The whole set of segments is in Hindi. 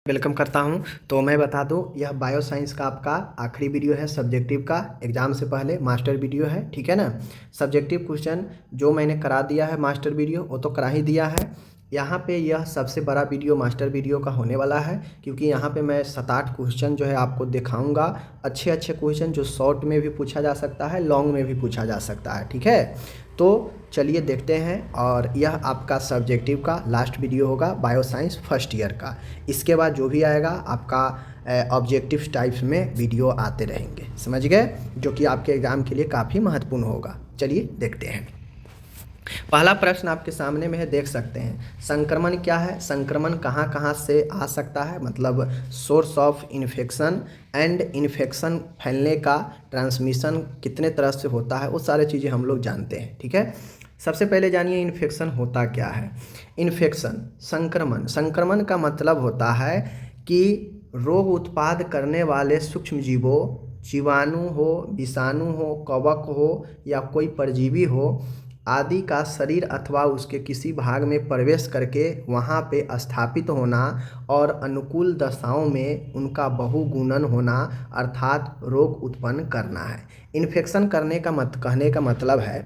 वेलकम करता हूं। तो मैं बता दूं, यह बायो साइंस का आपका आखिरी वीडियो है सब्जेक्टिव का। एग्ज़ाम से पहले मास्टर वीडियो है, ठीक है ना। सब्जेक्टिव क्वेश्चन जो मैंने करा दिया है मास्टर वीडियो वो तो करा ही दिया है। यहाँ पे यह सबसे बड़ा वीडियो मास्टर वीडियो का होने वाला है, क्योंकि यहाँ पे मैं 7-8 क्वेश्चन जो है आपको दिखाऊंगा। अच्छे अच्छे क्वेश्चन जो शॉर्ट में भी पूछा जा सकता है, लॉन्ग में भी पूछा जा सकता है, ठीक है। तो चलिए देखते हैं। और यह आपका सब्जेक्टिव का लास्ट वीडियो होगा बायो साइंस फर्स्ट ईयर का। इसके बाद जो भी आएगा आपका ऑब्जेक्टिव टाइप्स में वीडियो आते रहेंगे, समझ गए, जो कि आपके एग्ज़ाम के लिए काफ़ी महत्वपूर्ण होगा। चलिए देखते हैं। पहला प्रश्न आपके सामने में है, देख सकते हैं। संक्रमण क्या है? संक्रमण कहाँ कहाँ से आ सकता है, मतलब source of infection and infection फैलने का ट्रांसमिशन कितने तरह से होता है, वो सारी चीज़ें हम लोग जानते हैं, ठीक है। सबसे पहले जानिए इन्फेक्शन होता क्या है। इन्फेक्शन संक्रमण, संक्रमण का मतलब होता है कि रोग उत्पाद करने वाले सूक्ष्म जीवों, जीवाणु हो, विषाणु हो, कवक हो या कोई परजीवी हो आदि का शरीर अथवा उसके किसी भाग में प्रवेश करके वहाँ पे स्थापित होना और अनुकूल दशाओं में उनका बहुगुणन होना, अर्थात रोग उत्पन्न करना है। इन्फेक्शन करने का कहने का मतलब है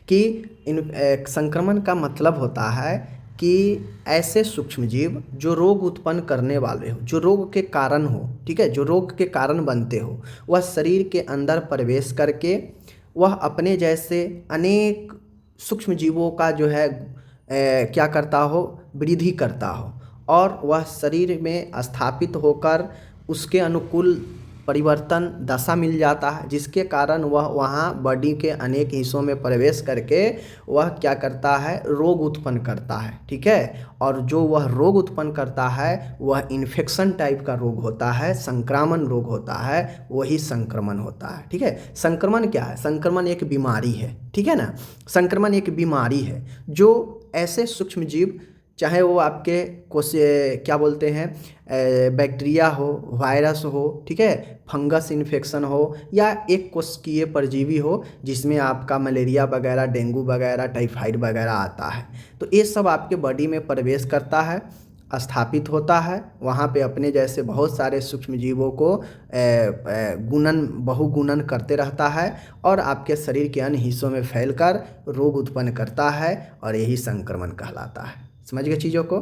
कि संक्रमण का मतलब होता है कि ऐसे सूक्ष्म जीव जो रोग उत्पन्न करने वाले हो, जो रोग के कारण हो, ठीक है, जो रोग के कारण बनते हो, वह शरीर के अंदर प्रवेश करके वह अपने जैसे अनेक सूक्ष्म जीवों का जो है क्या करता हो, वृद्धि करता हो, और वह शरीर में स्थापित होकर उसके अनुकूल परिवर्तन दशा मिल जाता है, जिसके कारण वह वहाँ बॉडी के अनेक हिस्सों में प्रवेश करके वह क्या करता है, रोग उत्पन्न करता है, ठीक है। और जो वह रोग उत्पन्न करता है वह इन्फेक्शन टाइप का रोग होता है, संक्रामक रोग होता है, वही संक्रमण होता है, ठीक है। संक्रमण क्या है? संक्रमण एक बीमारी है, ठीक है ना। संक्रमण एक बीमारी है जो ऐसे सूक्ष्म जीव, चाहे वो आपके क्या बोलते हैं, बैक्टीरिया हो, वायरस हो, ठीक है, फंगस इन्फेक्शन हो, या एक कोशिकीय परजीवी हो जिसमें आपका मलेरिया वगैरह, डेंगू वगैरह, टाइफाइड वगैरह आता है, तो ये सब आपके बॉडी में प्रवेश करता है, स्थापित होता है, वहाँ पे अपने जैसे बहुत सारे सूक्ष्म जीवों को बहुगुणन करते रहता है और आपके शरीर के अन्य हिस्सों में फैलकर रोग उत्पन्न करता है, और यही संक्रमण कहलाता है। समझ गए चीज़ों को।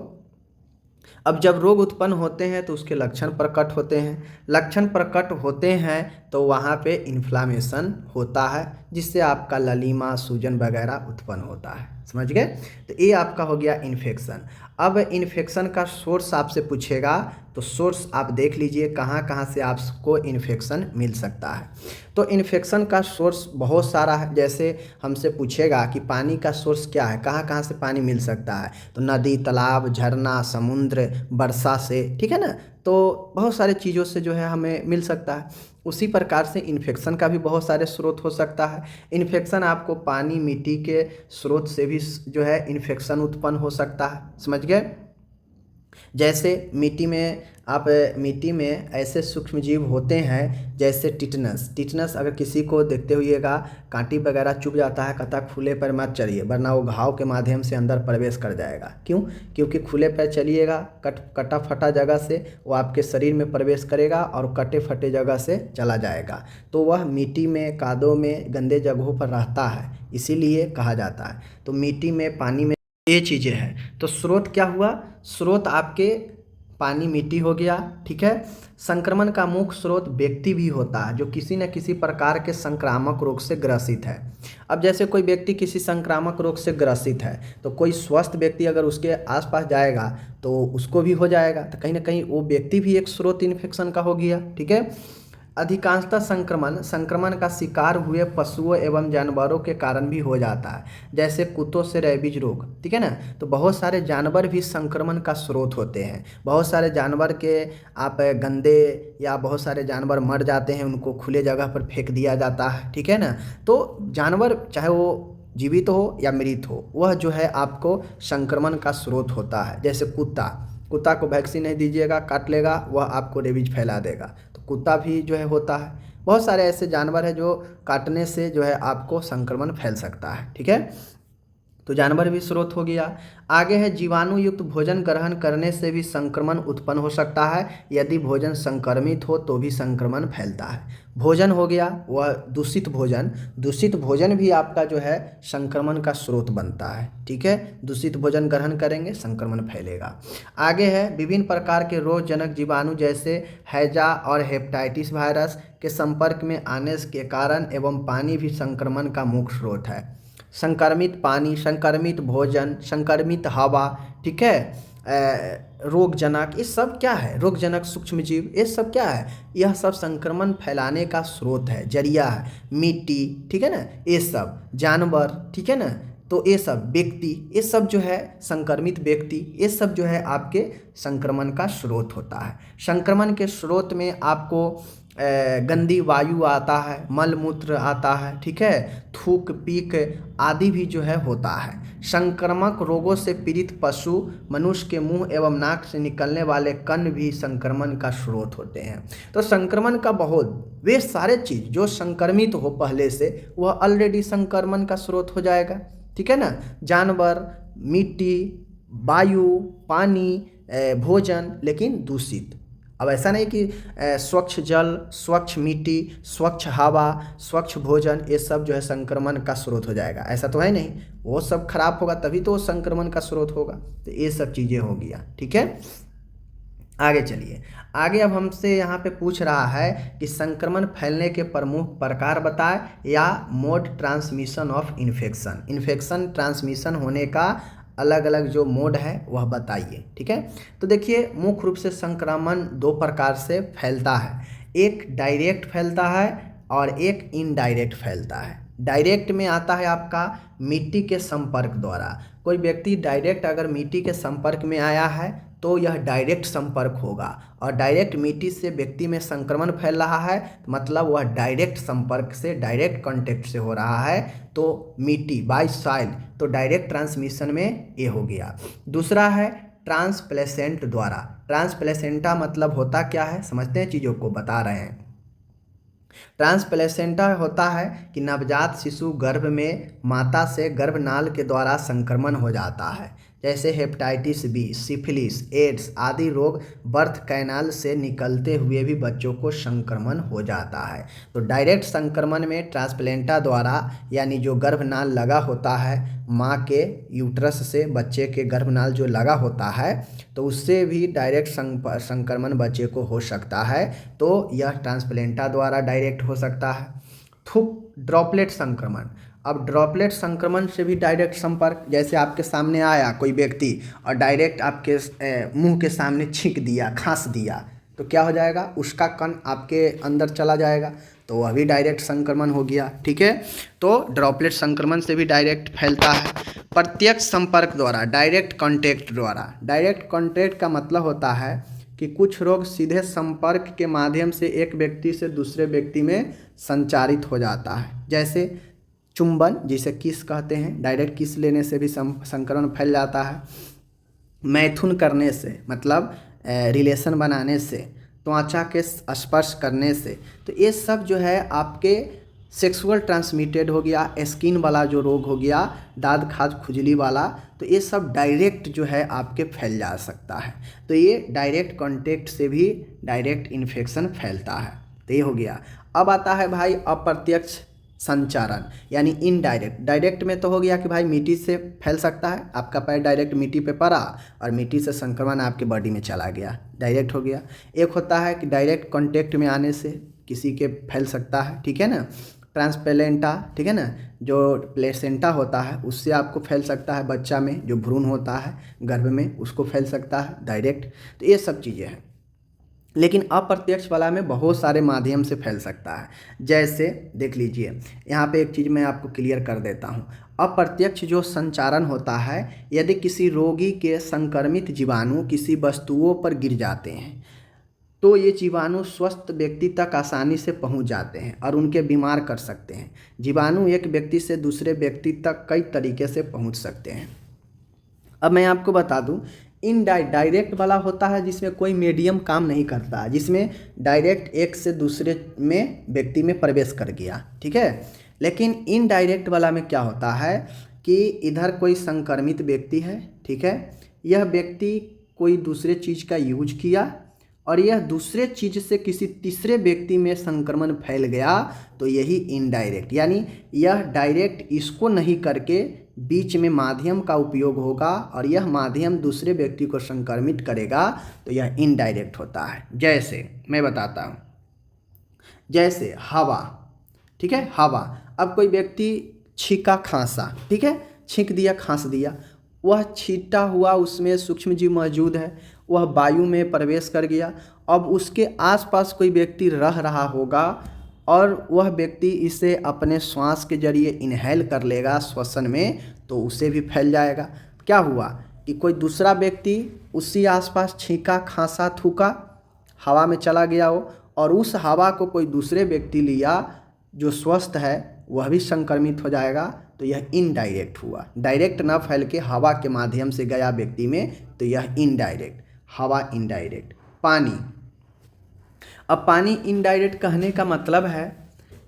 अब जब रोग उत्पन्न होते हैं तो उसके लक्षण प्रकट होते हैं। लक्षण प्रकट होते हैं तो वहाँ पे इन्फ्लामेशन होता है, जिससे आपका ललीमा, सूजन वगैरह उत्पन्न होता है। समझ गए। तो ये आपका हो गया इन्फेक्शन। अब इन्फेक्शन का सोर्स आपसे पूछेगा तो सोर्स आप देख लीजिए कहाँ कहाँ से आपको इन्फेक्शन मिल सकता है। तो इन्फेक्शन का सोर्स बहुत सारा है। जैसे हमसे पूछेगा कि पानी का सोर्स क्या है, कहाँ कहाँ से पानी मिल सकता है, तो नदी, तालाब, झरना, समुद्र, वर्षा से, ठीक है ना। तो बहुत सारे चीज़ों से जो है हमें मिल सकता है। उसी प्रकार से इन्फेक्शन का भी बहुत सारे स्रोत हो सकता है। इन्फेक्शन आपको पानी, मिट्टी के स्रोत से भी जो है इन्फेक्शन उत्पन्न हो सकता है। समझ गए। जैसे मिट्टी में ऐसे सूक्ष्म जीव होते हैं जैसे टिटनस। टिटनस अगर किसी को देखते हुएगा कांटी वगैरह चुभ जाता है, कहता खुले पैर मत चलिए, वरना वो घाव के माध्यम से अंदर प्रवेश कर जाएगा। क्यों? क्योंकि खुले पैर चलिएगा कटा फटा जगह से वो आपके शरीर में प्रवेश करेगा और कटे फटे जगह से चला जाएगा। तो वह मिट्टी में, कादों में, गंदे जगहों पर रहता है, इसीलिए कहा जाता है। तो मिट्टी में, पानी में ये चीज़ें हैं। तो स्रोत क्या हुआ? स्रोत आपके पानी, मिट्टी हो गया, ठीक है। संक्रमण का मुख्य स्रोत व्यक्ति भी होता है जो किसी न किसी प्रकार के संक्रामक रोग से ग्रसित है। अब जैसे कोई व्यक्ति किसी संक्रामक रोग से ग्रसित है तो कोई स्वस्थ व्यक्ति अगर उसके आसपास जाएगा तो उसको भी हो जाएगा, तो कहीं ना कहीं वो व्यक्ति भी एक स्रोत इन्फेक्शन का हो गया, ठीक है। अधिकांशतः संक्रमण का शिकार हुए पशुओं एवं जानवरों के कारण भी हो जाता है, जैसे कुत्तों से रेबीज रोग, ठीक है ना। तो बहुत सारे जानवर भी संक्रमण का स्रोत होते हैं। बहुत सारे जानवर के आप गंदे, या बहुत सारे जानवर मर जाते हैं, उनको खुले जगह पर फेंक दिया जाता है, ठीक है ना। तो जानवर चाहे वो जीवित हो या मृत हो, वह जो है आपको संक्रमण का स्रोत होता है। जैसे कुत्ता को वैक्सीन नहीं दीजिएगा, काट लेगा, वह आपको रेबीज फैला देगा, तो कुत्ता भी जो है होता है। बहुत सारे ऐसे जानवर हैं जो काटने से जो है आपको संक्रमण फैल सकता है, ठीक है। तो जानवर भी स्रोत हो गया। आगे है जीवाणु युक्त भोजन ग्रहण करने से भी संक्रमण उत्पन्न हो सकता है। यदि भोजन संक्रमित हो तो भी संक्रमण फैलता है। भोजन हो गया वह दूषित भोजन, दूषित भोजन भी आपका जो है संक्रमण का स्रोत बनता है। ठीक है, दूषित भोजन ग्रहण करेंगे संक्रमण फैलेगा। आगे है विभिन्न प्रकार के रोगजनक जीवाणु जैसे हैजा और हेपेटाइटिस वायरस के संपर्क में आने के कारण एवं पानी भी संक्रमण का मुख्य स्रोत है। संक्रमित पानी, संक्रमित भोजन, संक्रमित हवा, ठीक है, रोगजनक, ये सब क्या है, रोगजनक सूक्ष्मजीव, ये सब क्या है, यह सब संक्रमण फैलाने का स्रोत है, जरिया है। मिट्टी, ठीक है ना, ये सब जानवर, ठीक है ना, तो ये सब व्यक्ति, ये सब जो है संक्रमित व्यक्ति, ये सब जो है आपके संक्रमण का स्रोत होता है। संक्रमण के स्रोत में आपको गंदी वायु आता है, मल मूत्र आता है, ठीक है, थूक पीक आदि भी जो है होता है। संक्रामक रोगों से पीड़ित पशु, मनुष्य के मुंह एवं नाक से निकलने वाले कण भी संक्रमण का स्रोत होते हैं। तो संक्रमण का बहुत, वे सारे चीज़ जो संक्रमित हो पहले से, वह ऑलरेडी संक्रमण का स्रोत हो जाएगा। ठीक है ना, जानवर, मिट्टी, वायु, पानी, भोजन, लेकिन दूषित। अब ऐसा नहीं कि स्वच्छ जल, स्वच्छ मिट्टी, स्वच्छ हवा, स्वच्छ भोजन, ये सब जो है संक्रमण का स्रोत हो जाएगा, ऐसा तो है नहीं। वो सब खराब होगा तभी तो वो संक्रमण का स्रोत होगा। तो ये सब चीज़ें हो गया। ठीक है, आगे चलिए। आगे अब हमसे यहाँ पे पूछ रहा है कि संक्रमण फैलने के प्रमुख प्रकार बताए या mode transmission of infection, infection transmission होने का अलग अलग जो मोड है वह बताइए। ठीक है, तो देखिए मुख्य रूप से संक्रमण दो प्रकार से फैलता है, एक डायरेक्ट फैलता है और एक इनडायरेक्ट फैलता है। डायरेक्ट में आता है आपका मिट्टी के संपर्क द्वारा। कोई व्यक्ति डायरेक्ट अगर मिट्टी के संपर्क में आया है तो यह डायरेक्ट संपर्क होगा, और डायरेक्ट मिट्टी से व्यक्ति में संक्रमण फैल रहा है मतलब वह डायरेक्ट संपर्क से, डायरेक्ट कांटेक्ट से हो रहा है, तो मिट्टी बाय सॉइल, तो डायरेक्ट ट्रांसमिशन में ये हो गया। दूसरा है ट्रांसप्लेसेंट द्वारा। ट्रांसप्लेसेंटा मतलब होता क्या है, समझते हैं, चीज़ों को बता रहे हैं। ट्रांसप्लेसेंटा होता है कि नवजात शिशु गर्भ में माता से गर्भनाल के द्वारा संक्रमण हो जाता है, जैसे हेपेटाइटिस बी, सिफिलिस, एड्स आदि रोग बर्थ कैनाल से निकलते हुए भी बच्चों को संक्रमण हो जाता है। तो डायरेक्ट संक्रमण में ट्रांसप्लेंटा द्वारा, यानी जो गर्भनाल लगा होता है माँ के यूट्रस से, बच्चे के गर्भनाल जो लगा होता है, तो उससे भी डायरेक्ट संक्रमण बच्चे को हो सकता है। तो यह ट्रांसप्लेंटा द्वारा डायरेक्ट हो सकता है। थूक ड्रॉपलेट संक्रमण, अब ड्रॉपलेट संक्रमण से भी डायरेक्ट संपर्क, जैसे आपके सामने आया कोई व्यक्ति और डायरेक्ट आपके मुंह के सामने छींक दिया, खांस दिया, तो क्या हो जाएगा, उसका कण आपके अंदर चला जाएगा, तो वह भी डायरेक्ट संक्रमण हो गया। ठीक है, तो ड्रॉपलेट संक्रमण से भी डायरेक्ट फैलता है। प्रत्यक्ष संपर्क द्वारा, डायरेक्ट कॉन्टैक्ट द्वारा। डायरेक्ट कॉन्टैक्ट का मतलब होता है कि कुछ रोग सीधे संपर्क के माध्यम से एक व्यक्ति से दूसरे व्यक्ति में संचारित हो जाता है, जैसे चुंबन, जिसे किस कहते हैं, डायरेक्ट किस लेने से भी संक्रमण फैल जाता है। मैथुन करने से मतलब रिलेशन बनाने से, त्वचा के स्पर्श करने से, तो ये सब जो है आपके सेक्सुअल ट्रांसमिटेड हो गया। स्किन वाला जो रोग हो गया, दाद खाज खुजली वाला, तो ये सब डायरेक्ट जो है आपके फैल जा सकता है। तो ये डायरेक्ट कांटेक्ट से भी डायरेक्ट इन्फेक्शन फैलता है। तो ये हो गया। अब आता है भाई अप्रत्यक्ष संचारण, यानी इनडायरेक्ट। डायरेक्ट में तो हो गया कि भाई मिट्टी से फैल सकता है, आपका पैर डायरेक्ट मिट्टी पे पड़ा और मिट्टी से संक्रमण आपके बॉडी में चला गया, डायरेक्ट हो गया। एक होता है कि डायरेक्ट कांटेक्ट में आने से किसी के फैल सकता है, ठीक है ना, ट्रांसप्लेंटा, ठीक है ना, जो प्लेसेंटा होता है उससे आपको फैल सकता है, बच्चा में जो भ्रूण होता है गर्भ में उसको फैल सकता है डायरेक्ट। तो ये सब चीज़ें हैं। लेकिन अप्रत्यक्ष वाला में बहुत सारे माध्यम से फैल सकता है। जैसे देख लीजिए, यहाँ पे एक चीज़ मैं आपको क्लियर कर देता हूँ। अप्रत्यक्ष जो संचारण होता है, यदि किसी रोगी के संक्रमित जीवाणु किसी वस्तुओं पर गिर जाते हैं तो ये जीवाणु स्वस्थ व्यक्ति तक आसानी से पहुंच जाते हैं और उनके बीमार कर सकते हैं। जीवाणु एक व्यक्ति से दूसरे व्यक्ति तक कई तरीके से पहुंच सकते हैं। अब मैं आपको बता दूं, डायरेक्ट वाला होता है जिसमें कोई मीडियम काम नहीं करता, जिसमें डायरेक्ट एक से दूसरे में व्यक्ति में प्रवेश कर गया, ठीक है। लेकिन इनडायरेक्ट वाला में क्या होता है, कि इधर कोई संक्रमित व्यक्ति है, ठीक है, यह व्यक्ति कोई दूसरे चीज़ का यूज किया और यह दूसरे चीज़ से किसी तीसरे व्यक्ति में संक्रमण फैल गया, तो यही इनडायरेक्ट, यानी यह डायरेक्ट इसको नहीं करके बीच में माध्यम का उपयोग होगा और यह माध्यम दूसरे व्यक्ति को संक्रमित करेगा, तो यह इनडायरेक्ट होता है। जैसे मैं बताता हूँ, जैसे हवा, ठीक है, हवा, अब कोई व्यक्ति छींका खांसा, ठीक है, छींक दिया खांस दिया, वह छींटा हुआ उसमें सूक्ष्म जीव मौजूद है, वह वायु में प्रवेश कर गया। अब उसके आसपास कोई व्यक्ति रह रहा होगा और वह व्यक्ति इसे अपने श्वास के जरिए इनहेल कर लेगा श्वसन में, तो उसे भी फैल जाएगा। क्या हुआ कि कोई दूसरा व्यक्ति उसी आसपास छींका खांसा थूका, हवा में चला गया हो और उस हवा को कोई दूसरे व्यक्ति लिया जो स्वस्थ है, वह भी संक्रमित हो जाएगा, तो यह इनडायरेक्ट हुआ। डायरेक्ट ना फैल के हवा के माध्यम से गया व्यक्ति में, तो यह इनडायरेक्ट, हवा इनडायरेक्ट। पानी, अब पानी इनडायरेक्ट कहने का मतलब है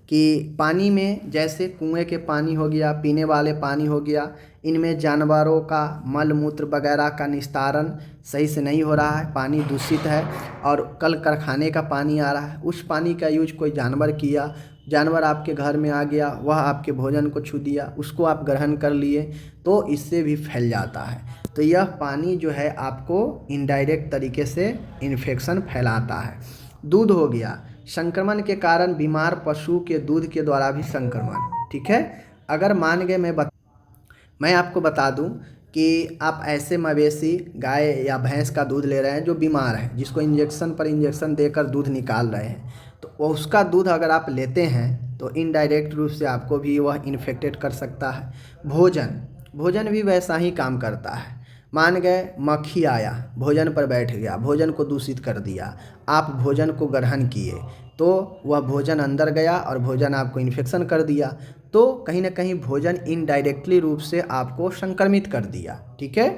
कि पानी में जैसे कुएं के पानी हो गया, पीने वाले पानी हो गया, इनमें जानवरों का मल मूत्र वगैरह का निस्तारण सही से नहीं हो रहा है, पानी दूषित है और कल कारखाने का पानी आ रहा है, उस पानी का यूज कोई जानवर किया, जानवर आपके घर में आ गया, वह आपके भोजन को छू दिया, उसको आप ग्रहण कर लिए, तो इससे भी फैल जाता है। तो यह पानी जो है आपको इनडायरेक्ट तरीके से इन्फेक्शन फैलाता है। दूध हो गया, संक्रमण के कारण बीमार पशु के दूध के द्वारा भी संक्रमण, ठीक है। अगर मान गए मैं आपको बता दूं कि आप ऐसे मवेशी गाय या भैंस का दूध ले रहे हैं जो बीमार है, जिसको इंजेक्शन पर इंजेक्शन देकर दूध निकाल रहे हैं, तो उसका दूध अगर आप लेते हैं तो इनडायरेक्ट रूप से आपको भी वह इन्फेक्टेड कर सकता है। भोजन भी वैसा ही काम करता है। मान गए मक्खी आया, भोजन पर बैठ गया, भोजन को दूषित कर दिया, आप भोजन को ग्रहण किए, तो वह भोजन अंदर गया और भोजन आपको इन्फेक्शन कर दिया, तो कहीं ना कहीं भोजन इनडायरेक्टली रूप से आपको संक्रमित कर दिया, ठीक है।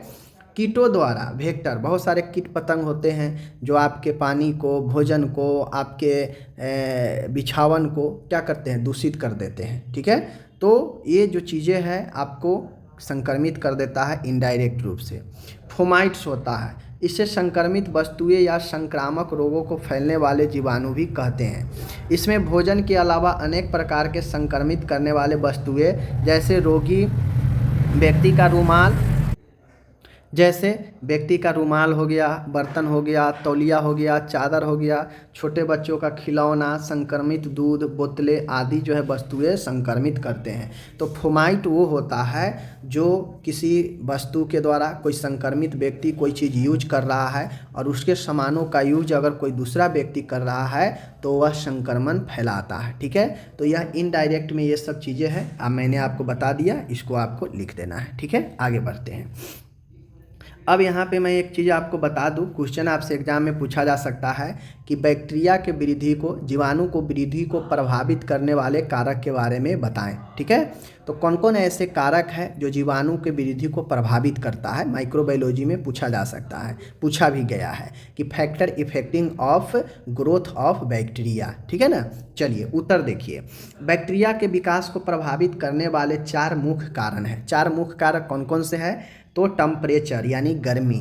कीटों द्वारा, वेक्टर, बहुत सारे कीट पतंग होते हैं जो आपके पानी को, भोजन को, आपके बिछावन को क्या करते हैं, दूषित कर देते हैं, ठीक है। तो ये जो चीज़ें हैं आपको संक्रमित कर देता है इनडायरेक्ट रूप से। फोमाइट्स होता है, इससे संक्रमित वस्तुएं या संक्रामक रोगों को फैलने वाले जीवाणु भी कहते हैं। इसमें भोजन के अलावा अनेक प्रकार के संक्रमित करने वाले वस्तुएं जैसे व्यक्ति का रुमाल हो गया, बर्तन हो गया, तौलिया हो गया, चादर हो गया, छोटे बच्चों का खिलौना, संक्रमित दूध, बोतलें आदि जो है वस्तुएं संक्रमित करते हैं। तो फोमाइट वो होता है जो किसी वस्तु के द्वारा कोई संक्रमित व्यक्ति कोई चीज़ यूज कर रहा है और उसके सामानों का यूज अगर कोई दूसरा व्यक्ति कर रहा है तो वह संक्रमण फैलाता है, ठीक है। तो यह इनडायरेक्ट में ये सब चीज़ें हैं। अब मैंने आपको बता दिया, इसको आपको लिख देना है, ठीक है। आगे बढ़ते हैं। अब यहाँ पे मैं एक चीज़ आपको बता दूँ, क्वेश्चन आपसे एग्जाम में पूछा जा सकता है कि बैक्टीरिया के वृद्धि को, जीवाणु को वृद्धि को प्रभावित करने वाले कारक के बारे में बताएं, ठीक है। तो कौन कौन ऐसे कारक है जो जीवाणु के वृद्धि को प्रभावित करता है, माइक्रोबायोलॉजी में पूछा जा सकता है, पूछा भी गया है कि factor affecting of growth of bacteria, ठीक है ना। चलिए उत्तर देखिए। बैक्टीरिया के विकास को प्रभावित करने वाले 4 मुख्य कारण हैं। 4 मुख्य कारक कौन कौन से हैं? तो टेम्परेचर यानी गर्मी,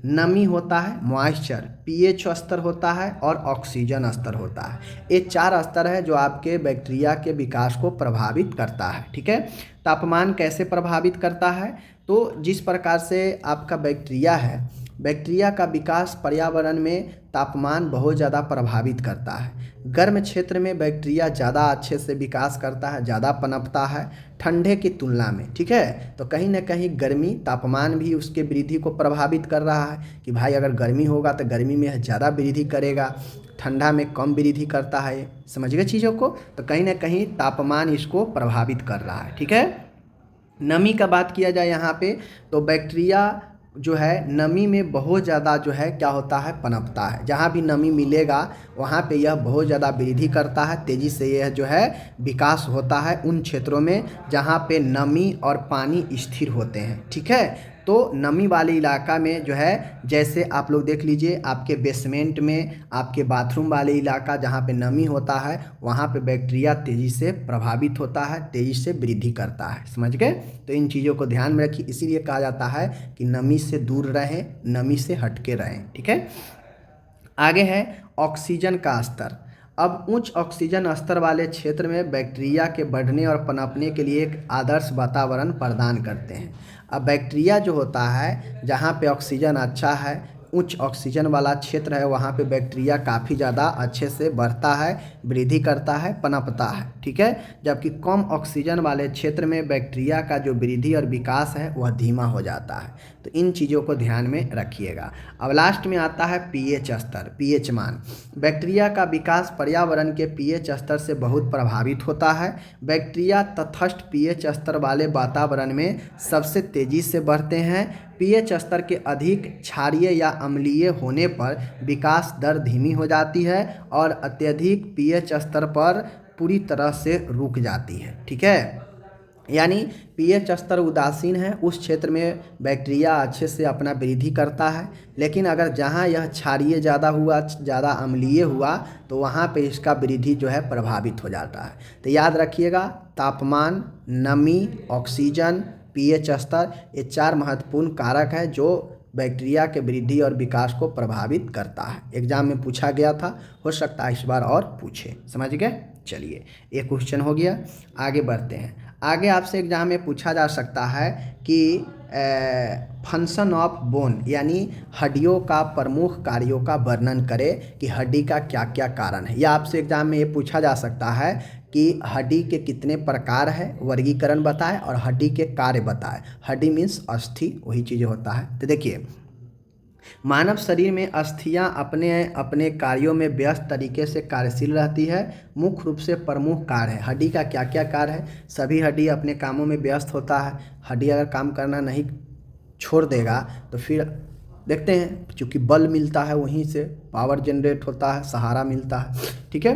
नमी होता है, मॉइस्चर, पीएच स्तर होता है और ऑक्सीजन स्तर होता है। ये 4 स्तर है जो आपके बैक्टीरिया के विकास को प्रभावित करता है, ठीक है। तापमान कैसे प्रभावित करता है? तो जिस प्रकार से आपका बैक्टीरिया है, बैक्टीरिया का विकास पर्यावरण में तापमान बहुत ज़्यादा प्रभावित करता है। गर्म क्षेत्र में बैक्टीरिया ज़्यादा अच्छे से विकास करता है, ज़्यादा पनपता है ठंडे की तुलना में, ठीक है। तो कहीं ना कहीं गर्मी, तापमान भी उसके वृद्धि को प्रभावित कर रहा है कि भाई अगर गर्मी होगा तो गर्मी में ज़्यादा वृद्धि करेगा, ठंडा में कम वृद्धि करता है। समझ गए चीज़ों को? तो कहीं ना कहीं तापमान इसको प्रभावित कर रहा है, ठीक है। नमी का बात किया जाए यहाँ पे, तो बैक्टीरिया जो है नमी में बहुत ज़्यादा जो है क्या होता है, पनपता है। जहाँ भी नमी मिलेगा वहाँ पे यह बहुत ज़्यादा वृद्धि करता है, तेज़ी से यह जो है विकास होता है उन क्षेत्रों में जहाँ पे नमी और पानी स्थिर होते हैं, ठीक है। तो नमी वाले इलाका में जो है, जैसे आप लोग देख लीजिए आपके बेसमेंट में, आपके बाथरूम वाले इलाका जहाँ पे नमी होता है वहाँ पे बैक्टीरिया तेज़ी से प्रभावित होता है, तेज़ी से वृद्धि करता है। समझ गए? तो इन चीज़ों को ध्यान में रखिए, इसीलिए कहा जाता है कि नमी से दूर रहें, नमी से हटके रहें। ठीक है, आगे है ऑक्सीजन का स्तर। अब उच्च ऑक्सीजन स्तर वाले क्षेत्र में बैक्टीरिया के बढ़ने और पनपने के लिए एक आदर्श वातावरण प्रदान करते हैं। अब बैक्टीरिया जो होता है, जहाँ पे ऑक्सीजन अच्छा है, उच्च ऑक्सीजन वाला क्षेत्र है, वहाँ पे बैक्टीरिया काफ़ी ज़्यादा अच्छे से बढ़ता है, वृद्धि करता है, पनपता है। ठीक है, जबकि कम ऑक्सीजन वाले क्षेत्र में बैक्टीरिया का जो वृद्धि और विकास है वह धीमा हो जाता है। तो इन चीज़ों को ध्यान में रखिएगा। अब लास्ट में आता है पीएच स्तर, पीएच मान। बैक्टीरिया का विकास पर्यावरण के पीएच स्तर से बहुत प्रभावित होता है। बैक्टीरिया तटस्थ पीएच स्तर वाले वातावरण में सबसे तेज़ी से बढ़ते हैं। पीएच स्तर के अधिक क्षारीय या अम्लीय होने पर विकास दर धीमी हो जाती है और अत्यधिक पीएच स्तर पर पूरी तरह से रुक जाती है। ठीक है, यानी पीएच स्तर उदासीन है उस क्षेत्र में बैक्टीरिया अच्छे से अपना वृद्धि करता है, लेकिन अगर जहाँ यह क्षारीय ज़्यादा हुआ, ज़्यादा अम्लीय हुआ, तो वहाँ पे इसका वृद्धि जो है प्रभावित हो जाता है। तो याद रखिएगा, तापमान, नमी, ऑक्सीजन, पीएच स्तर, ये 4 महत्वपूर्ण कारक है जो बैक्टीरिया के वृद्धि और विकास को प्रभावित करता है। एग्जाम में पूछा गया था, हो सकता है इस बार और पूछे। समझ गए? चलिए, एक क्वेश्चन हो गया, आगे बढ़ते हैं। आगे आपसे एग्जाम में पूछा जा सकता है कि फंक्शन ऑफ बोन, यानी हड्डियों का प्रमुख कार्यों का वर्णन करें कि हड्डी का क्या क्या कारण है। या आपसे एग्जाम में ये पूछा जा सकता है कि हड्डी के कितने प्रकार है, वर्गीकरण बताएं और हड्डी के कार्य बताएं। हड्डी मीन्स अस्थि, वही चीज़ होता है। तो देखिए, मानव शरीर में अस्थियां अपने अपने कार्यों में व्यस्त तरीके से कार्यशील रहती है। मुख्य रूप से प्रमुख कार्य है। हड्डी का क्या क्या कार्य है? सभी हड्डी अपने कामों में व्यस्त होता है। हड्डी अगर काम करना नहीं छोड़ देगा तो फिर देखते हैं, चूँकि बल मिलता है वहीं से पावर जनरेट होता है, सहारा मिलता है। ठीक है,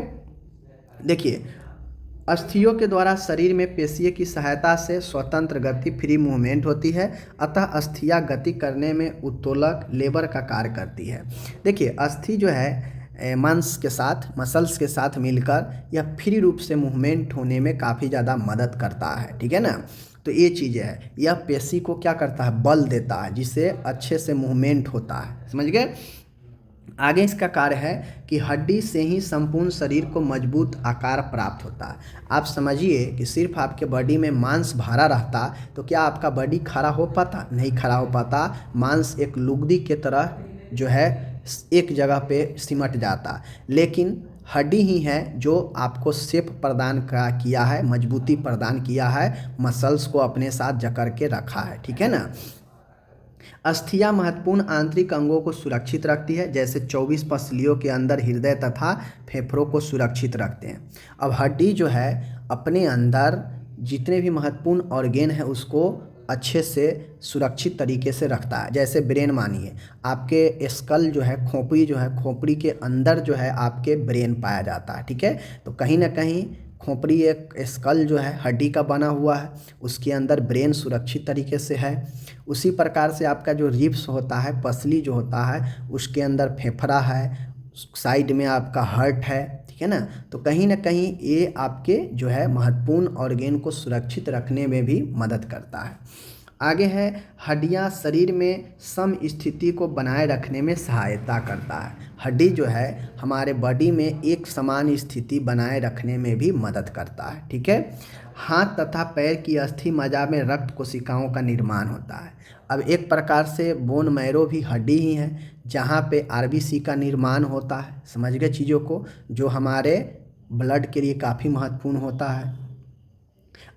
देखिए, अस्थियों के द्वारा शरीर में पेशियों की सहायता से स्वतंत्र गति, फ्री मूवमेंट होती है। अतः अस्थियां गति करने में उत्तोलक, लेबर का कार्य करती है। देखिए, अस्थि जो है मांस के साथ, मसल्स के साथ मिलकर यह फ्री रूप से मूवमेंट होने में काफ़ी ज़्यादा मदद करता है। ठीक है ना? तो ये चीज़ है, यह पेशी को क्या करता है? बल देता है, जिससे अच्छे से मूवमेंट होता है। समझ गए? आगे इसका कार्य है कि हड्डी से ही संपूर्ण शरीर को मजबूत आकार प्राप्त होता है। आप समझिए कि सिर्फ आपके बॉडी में मांस भरा रहता तो क्या आपका बॉडी खड़ा हो पाता? नहीं खड़ा हो पाता। मांस एक लुगदी के तरह जो है एक जगह पे सिमट जाता, लेकिन हड्डी ही है जो आपको शेप प्रदान किया है, मजबूती प्रदान किया है, मसल्स को अपने साथ जकड़ के रखा है। ठीक है ना? अस्थियां महत्वपूर्ण आंतरिक अंगों को सुरक्षित रखती है, जैसे 24 पसलियों के अंदर हृदय तथा फेफड़ों को सुरक्षित रखते हैं। अब हड्डी जो है अपने अंदर जितने भी महत्वपूर्ण ऑर्गेन है उसको अच्छे से सुरक्षित तरीके से रखता है। जैसे ब्रेन मानिए, आपके स्कल जो है, खोपड़ी जो है, खोपड़ी के अंदर जो है आपके ब्रेन पाया जाता है। ठीक है, तो कहीं ना कहीं खोपड़ी एक स्कल जो है हड्डी का बना हुआ है, उसके अंदर ब्रेन सुरक्षित तरीके से है। उसी प्रकार से आपका जो रिब्स होता है, पसली जो होता है, उसके अंदर फेफड़ा है, साइड में आपका हार्ट है। ठीक है ना? तो कहीं ना कहीं ये आपके जो है महत्वपूर्ण ऑर्गेन को सुरक्षित रखने में भी मदद करता है। आगे है, हड्डियां शरीर में सम स्थिति को बनाए रखने में सहायता करता है। हड्डी जो है हमारे बॉडी में एक समान स्थिति बनाए रखने में भी मदद करता है। ठीक है, हाथ तथा पैर की अस्थि मज्जा में रक्त कोशिकाओं का निर्माण होता है। अब एक प्रकार से बोन मैरो भी हड्डी ही है, जहाँ पे आरबीसी का निर्माण होता है। समझ गए चीज़ों को, जो हमारे ब्लड के लिए काफ़ी महत्वपूर्ण होता है।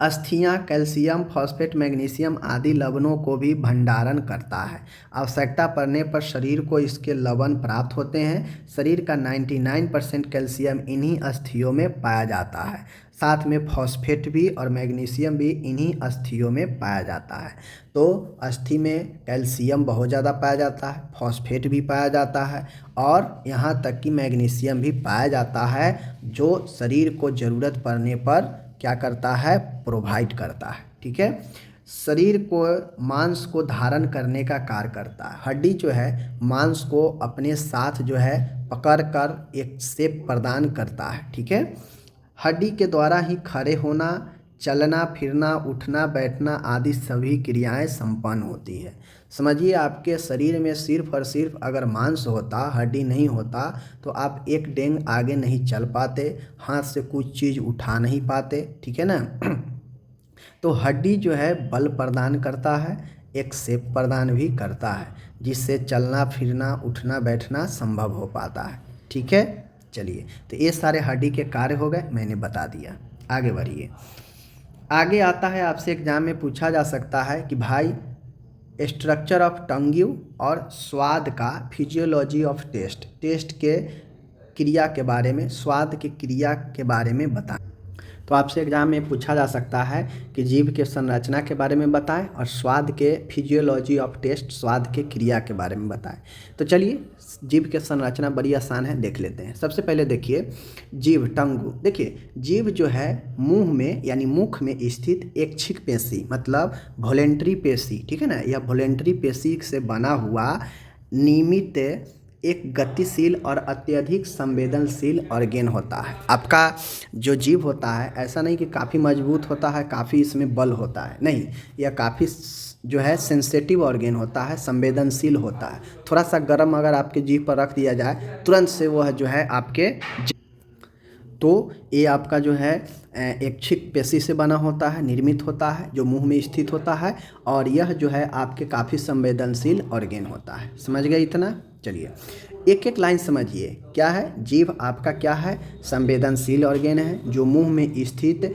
अस्थियां कैल्शियम, फॉस्फेट, मैग्नीशियम आदि लवणों को भी भंडारण करता है। आवश्यकता पड़ने पर शरीर को इसके लवण प्राप्त होते हैं। शरीर का 99% कैल्शियम इन्हीं अस्थियों में पाया जाता है। साथ में फॉस्फेट भी और मैग्नीशियम भी इन्हीं अस्थियों में पाया जाता है। तो अस्थि में कैल्शियम बहुत ज़्यादा पाया जाता है, फॉस्फेट भी पाया जाता है और यहाँ तक कि मैग्नीशियम भी पाया जाता है, जो शरीर को ज़रूरत पड़ने पर क्या करता है? प्रोवाइड करता है। ठीक है, शरीर को मांस को धारण करने का कार्य करता है। हड्डी जो है मांस को अपने साथ जो है पकड़ कर एक शेप प्रदान करता है, ठीक है। हड्डी के द्वारा ही खड़े होना, चलना फिरना, उठना बैठना आदि सभी क्रियाएं संपन्न होती है। समझिए, आपके शरीर में सिर्फ और सिर्फ अगर मांस होता, हड्डी नहीं होता, तो आप एक डेंग आगे नहीं चल पाते, हाथ से कुछ चीज़ उठा नहीं पाते, ठीक है ना। तो हड्डी जो है बल प्रदान करता है, एक शेप प्रदान भी करता है, जिससे चलना फिरना उठना बैठना संभव हो पाता है, ठीक है। चलिए, तो ये सारे हड्डी के कार्य हो गए, मैंने बता दिया। आगे बढ़िए। आगे आता है, आपसे एग्जाम में पूछा जा सकता है कि भाई स्ट्रक्चर ऑफ टंग्यू और स्वाद का फिजियोलॉजी ऑफ टेस्ट, टेस्ट के क्रिया के बारे में, स्वाद की क्रिया के बारे में बताएं। तो आपसे एग्जाम में पूछा जा सकता है कि जीभ के संरचना के बारे में बताएं और स्वाद के फिजियोलॉजी ऑफ टेस्ट, स्वाद के क्रिया के बारे में बताएं। तो चलिए, जीभ के संरचना बड़ी आसान है, देख लेते हैं। सबसे पहले देखिए जीभ, टंगू। देखिए, जीभ जो है मुंह में यानी मुख में स्थित ऐच्छिक पेशी, मतलब वॉलेंट्री पेशी, ठीक है ना। यह वॉलेंट्री पेशी से बना हुआ नियमित एक गतिशील और अत्यधिक संवेदनशील ऑर्गेन होता है। आपका जो जीभ होता है, ऐसा नहीं कि काफ़ी मजबूत होता है, काफ़ी इसमें बल होता है, नहीं, यह काफ़ी जो है सेंसिटिव ऑर्गेन होता है, संवेदनशील होता है। थोड़ा सा गर्म अगर आपके जीभ पर रख दिया जाए, तुरंत से वह जो है आपके, तो ये आपका जो है ऐच्छिक पेशी से बना होता है, निर्मित होता है, जो मुंह में स्थित होता है, और यह जो है आपके काफ़ी संवेदनशील ऑर्गेन होता है। समझ गए इतना? चलिए, एक एक लाइन समझिए। क्या है? जीभ आपका क्या है? संवेदनशील ऑर्गेन है, जो मुंह में स्थित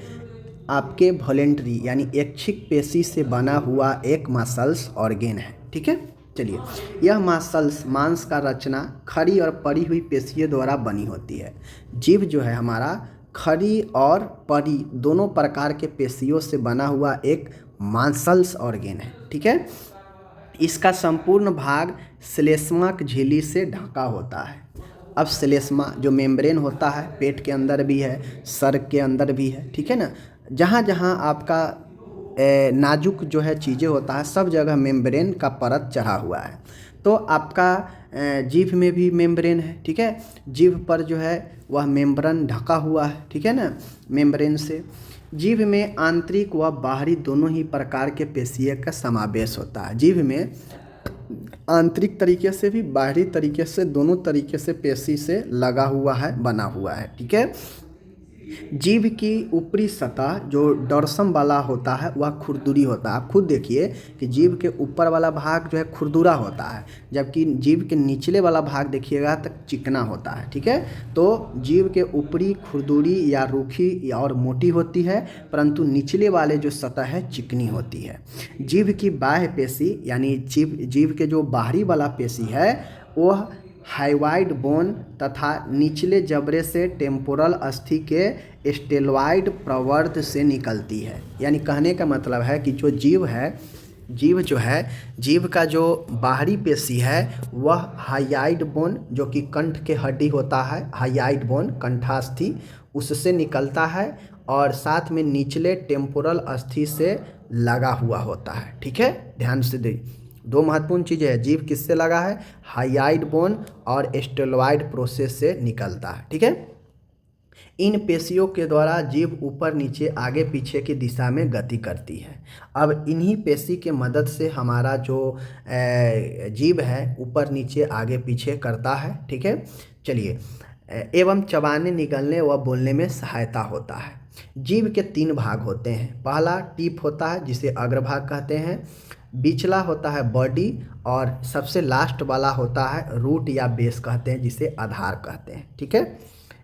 आपके वॉलेंट्री यानी ऐच्छिक पेशी से बना हुआ एक मसल्स ऑर्गेन है, ठीक है। चलिए, यह मसल्स मांस का रचना खड़ी और पड़ी हुई पेशियों द्वारा बनी होती है। जीभ जो है हमारा खड़ी और पड़ी दोनों प्रकार के पेशियों से बना हुआ एक मसल्स ऑर्गेन है, ठीक है। इसका संपूर्ण भाग श्लेष्मक झिल्ली से ढका होता है। अब श्लेष्मा जो मेम्ब्रेन होता है, पेट के अंदर भी है, सर के अंदर भी है, ठीक है ना। जहाँ जहाँ आपका नाजुक जो है चीज़ें होता है, सब जगह मेम्ब्रेन का परत चढ़ा हुआ है। तो आपका जीभ में भी मेम्ब्रेन है, ठीक है। जीभ पर जो है वह मेम्ब्रेन ढका हुआ है, ठीक है ना, मेम्ब्रेन से। जीभ में आंतरिक व बाहरी दोनों ही प्रकार के पेशियों का समावेश होता है। जीभ में आंतरिक तरीके से भी, बाहरी तरीके से, दोनों तरीके से पेशी से लगा हुआ है, बना हुआ है, ठीक है। जीभ की ऊपरी सतह जो डोर्सम वाला होता है वह खुरदुरी होता है। आप खुद देखिए कि जीभ के ऊपर वाला भाग जो है खुरदुरा होता है, जबकि जीभ के निचले वाला भाग देखिएगा तो चिकना होता है, ठीक है। तो जीभ के ऊपरी खुरदुरी या रूखी और मोटी होती है, परंतु निचले वाले जो सतह है चिकनी होती है। जीभ की बाह्य पेशी यानी जीभ के जो बाहरी वाला पेशी है वह हाइवाइड बोन तथा निचले जबड़े से टेम्पोरल अस्थि के स्टेलॉइड प्रवर्ध से निकलती है। यानी कहने का मतलब है कि जो जीभ है, जीभ जो है, जीभ का जो बाहरी पेशी है वह हाइयाइड बोन जो कि कंठ के हड्डी होता है, हाइयाइड बोन कंठास्थि, उससे निकलता है और साथ में निचले टेम्पोरल अस्थि से लगा हुआ होता है, ठीक है। ध्यान से देखिए, दो महत्वपूर्ण चीज़ें हैं। जीभ किससे लगा है? हाइयाइड बोन और स्टेलॉइड प्रोसेस से निकलता है, ठीक है। इन पेशियों के द्वारा जीभ ऊपर नीचे आगे पीछे की दिशा में गति करती है। अब इन्हीं पेशी के मदद से हमारा जो जीभ है ऊपर नीचे आगे पीछे करता है, ठीक है। चलिए, एवं चबाने निगलने व बोलने में सहायता होता है। जीभ के 3 भाग होते हैं। पहला टीप होता है जिसे अग्रभाग कहते हैं, बीचला होता है बॉडी, और सबसे लास्ट वाला होता है रूट या बेस कहते हैं, जिसे आधार कहते हैं, ठीक है।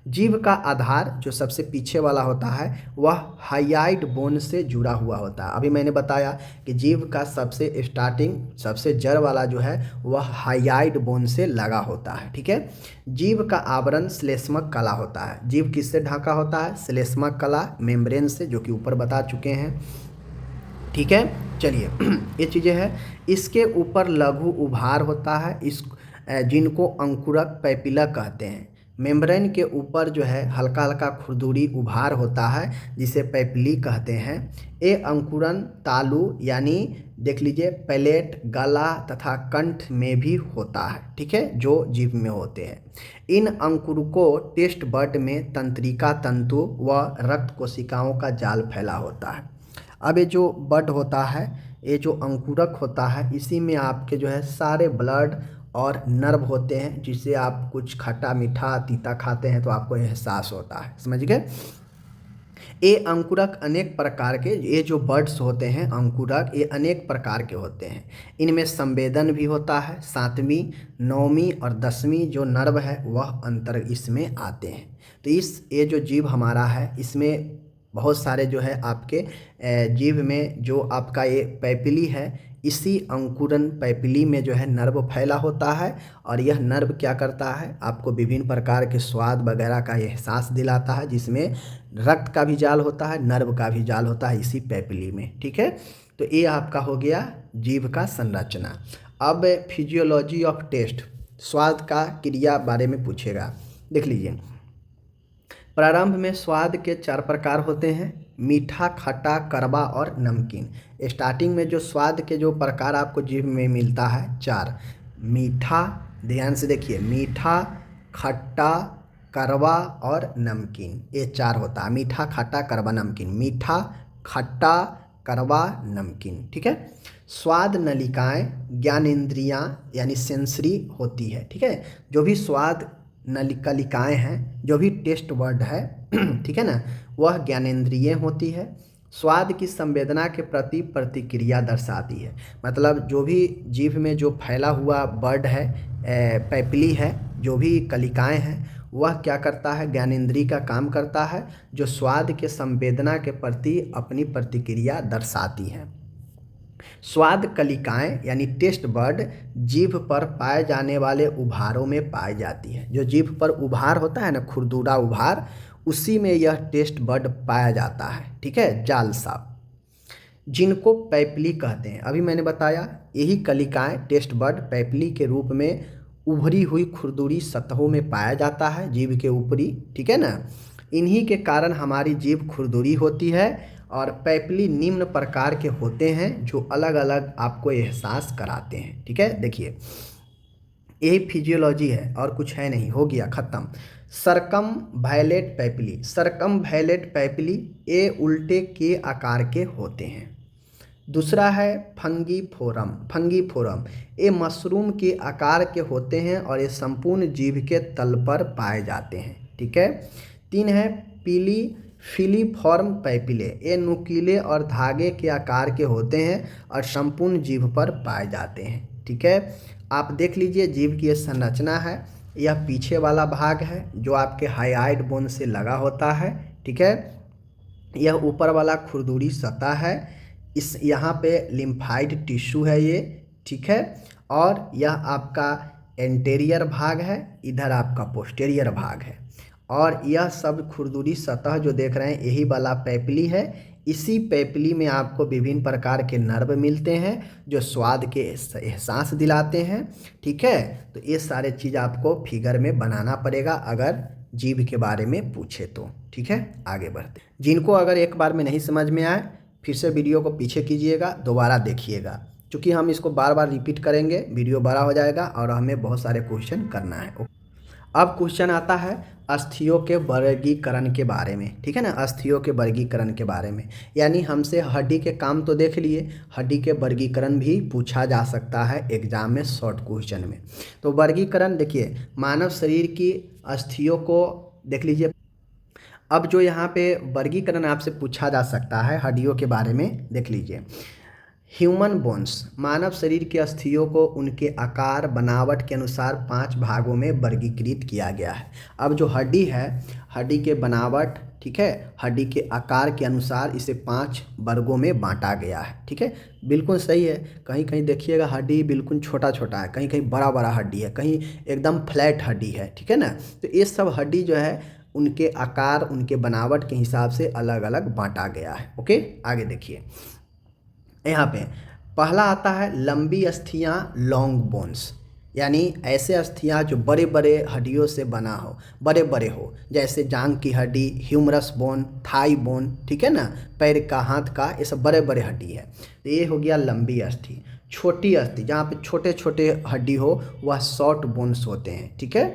जीभ का आधार जो सबसे पीछे वाला होता है वह हाइयाइड बोन से जुड़ा हुआ होता है। अभी मैंने बताया कि जीभ का सबसे स्टार्टिंग, सबसे जड़ वाला जो है वह हाइयाइड बोन से लगा होता है, ठीक है। जीभ का आवरण श्लेष्मक कला होता है। जीभ किससे ढका होता है? श्लेष्मक कला, मेम्ब्रेन से, जो कि ऊपर बता चुके हैं, ठीक है। चलिए, ये चीज़ें हैं। इसके ऊपर लघु उभार होता है, जिनको अंकुरक पैपिला कहते हैं। मेम्ब्रेन के ऊपर जो है हल्का हल्का खुरदुरी उभार होता है जिसे पैपिली कहते हैं। ये अंकुरन तालु यानी देख लीजिए पैलेट, गला तथा कंठ में भी होता है, ठीक है, जो जीभ में होते हैं। इन अंकुरकों टेस्ट बड में तंत्रिका तंतु व रक्त कोशिकाओं का जाल फैला होता है। अब ये जो बड होता है, ये जो अंकुरक होता है, इसी में आपके जो है सारे ब्लड और नर्व होते हैं, जिससे आप कुछ खट्टा मीठा तीता खाते हैं तो आपको एहसास होता है। समझ गए? ये अंकुरक अनेक प्रकार के, ये जो बर्ड्स होते हैं अंकुरक, ये अनेक प्रकार के होते हैं। इनमें संवेदन भी होता है। 7वीं 9वीं और 10वीं जो नर्व है वह अंतर इसमें आते हैं। तो ये जो जीभ हमारा है इसमें बहुत सारे जो है आपके जीभ में जो आपका ये पैपिली है, इसी अंकुरन पैपिली में जो है नर्व फैला होता है और यह नर्व क्या करता है, आपको विभिन्न प्रकार के स्वाद वगैरह का एहसास दिलाता है, जिसमें रक्त का भी जाल होता है, नर्व का भी जाल होता है इसी पैपिली में। ठीक है, तो ये आपका हो गया जीभ का संरचना। अब फिजियोलॉजी ऑफ टेस्ट, स्वाद का क्रिया बारे में पूछेगा। देख लीजिए, प्रारंभ में स्वाद के 4 प्रकार होते हैं, मीठा, खट्टा, कड़वा और नमकीन। स्टार्टिंग में जो स्वाद के जो प्रकार आपको जीभ में मिलता है 4, मीठा, ध्यान से देखिए, मीठा, खट्टा, कड़वा और नमकीन, ये 4 होता है। मीठा, खट्टा, कड़वा, नमकीन, मीठा, खट्टा, कड़वा, नमकीन। ठीक है, स्वाद नलिकाएं, ज्ञानेंद्रियां यानी सेंसरी होती है। ठीक है, जो भी स्वाद नलिकाएँ हैं, जो भी टेस्ट वर्ड है ठीक है ना, वह ज्ञानेंद्रिय होती है। स्वाद की संवेदना के प्रति प्रतिक्रिया दर्शाती है। मतलब जो भी जीभ में जो फैला हुआ वर्ड है, पैपिली है, जो भी कलिकाएं हैं, वह क्या करता है, ज्ञानेंद्रिय का काम करता है, जो स्वाद के संवेदना के प्रति अपनी प्रतिक्रिया दर्शाती हैं। स्वाद कलिकाएं यानी टेस्ट बर्ड जीभ पर पाए जाने वाले उभारों में पाई जाती है। जो जीभ पर उभार होता है ना, खुरदुरा उभार, उसी में यह टेस्ट बर्ड पाया जाता है। ठीक है, जाल साफ, जिनको पैपिली कहते हैं। अभी मैंने बताया यही कलिकाएं टेस्ट बर्ड पैपिली के रूप में उभरी हुई खुरदुरी सतहों में पाया जाता है जीभ के ऊपरी। ठीक है ना, इन्हीं के कारण हमारी जीभ खुरदुरी होती है। और पैपिली निम्न प्रकार के होते हैं जो अलग अलग आपको एहसास कराते हैं। ठीक है, देखिए यही फिजियोलॉजी है और कुछ है नहीं, हो गया ख़त्म। सरकम वैलेट पैपिली, सरकम वैलेट पैपिली ये उल्टे के आकार के होते हैं। दूसरा है फंगीफोरम, फंगीफोरम ये मशरूम के आकार के होते हैं और ये संपूर्ण जीभ के तल पर पाए जाते हैं। ठीक है, 3 है फिलीफॉर्म पैपिले, ये नुकीले और धागे के आकार के होते हैं और संपूर्ण जीभ पर पाए जाते हैं। ठीक है, आप देख लीजिए जीभ की ये संरचना है, यह पीछे वाला भाग है जो आपके हाइआइड बोन से लगा होता है। ठीक है, यह ऊपर वाला खुरदुरी सतह है, इस यहाँ पे लिम्फाइड टिश्यू है ये। ठीक है, और यह आपका एंटेरियर भाग है, इधर आपका पोस्टेरियर भाग है, और यह सब खुरदुरी सतह जो देख रहे हैं यही वाला पैपिली है। इसी पैपिली में आपको विभिन्न प्रकार के नर्व मिलते हैं जो स्वाद के एहसास दिलाते हैं। ठीक है, तो ये सारे चीज़ आपको फिगर में बनाना पड़ेगा अगर जीभ के बारे में पूछे तो। ठीक है, आगे बढ़ते। जिनको अगर एक बार में नहीं समझ में आए फिर से वीडियो को पीछे कीजिएगा, दोबारा देखिएगा, क्योंकि हम इसको बार बार रिपीट करेंगे, वीडियो बड़ा हो जाएगा और हमें बहुत सारे क्वेश्चन करना है। अब क्वेश्चन आता है अस्थियों के वर्गीकरण के बारे में। ठीक है ना, अस्थियों के वर्गीकरण के बारे में, यानी हमसे हड्डी के काम तो देख लिए, हड्डी के वर्गीकरण भी पूछा जा सकता है एग्जाम में शॉर्ट क्वेश्चन में। तो वर्गीकरण देखिए, मानव शरीर की अस्थियों को देख लीजिए। अब जो यहाँ पे वर्गीकरण आपसे पूछा जा सकता है हड्डियों के बारे में, देख लीजिए। ह्यूमन बोन्स, मानव शरीर की अस्थियों को उनके आकार बनावट के अनुसार 5 भागों में वर्गीकृत किया गया है। अब जो हड्डी है, हड्डी के बनावट, ठीक है, हड्डी के आकार के अनुसार इसे 5 वर्गों में बांटा गया है। ठीक है, बिल्कुल सही है। कहीं कहीं देखिएगा हड्डी बिल्कुल छोटा छोटा है, कहीं कहीं बड़ा बड़ा हड्डी है, कहीं एकदम फ्लैट हड्डी है। ठीक है ना, तो ये सब हड्डी जो है उनके आकार, उनके बनावट के हिसाब से अलग अलग बांटा गया है। ओके, आगे देखिए, यहाँ पे पहला आता है लंबी अस्थियाँ, लॉन्ग बोन्स। यानी ऐसे अस्थियां जो बड़े बड़े हड्डियों से बना हो, बड़े बड़े हो, जैसे जांग की हड्डी, ह्यूमरस बोन, थाई बोन, ठीक है ना, पैर का, हाथ का, ये सब बड़े बड़े हड्डी है। तो ये हो गया लंबी अस्थि। छोटी अस्थि जहाँ पे छोटे छोटे हड्डी हो वह शॉर्ट बोन्स होते हैं, ठीक है।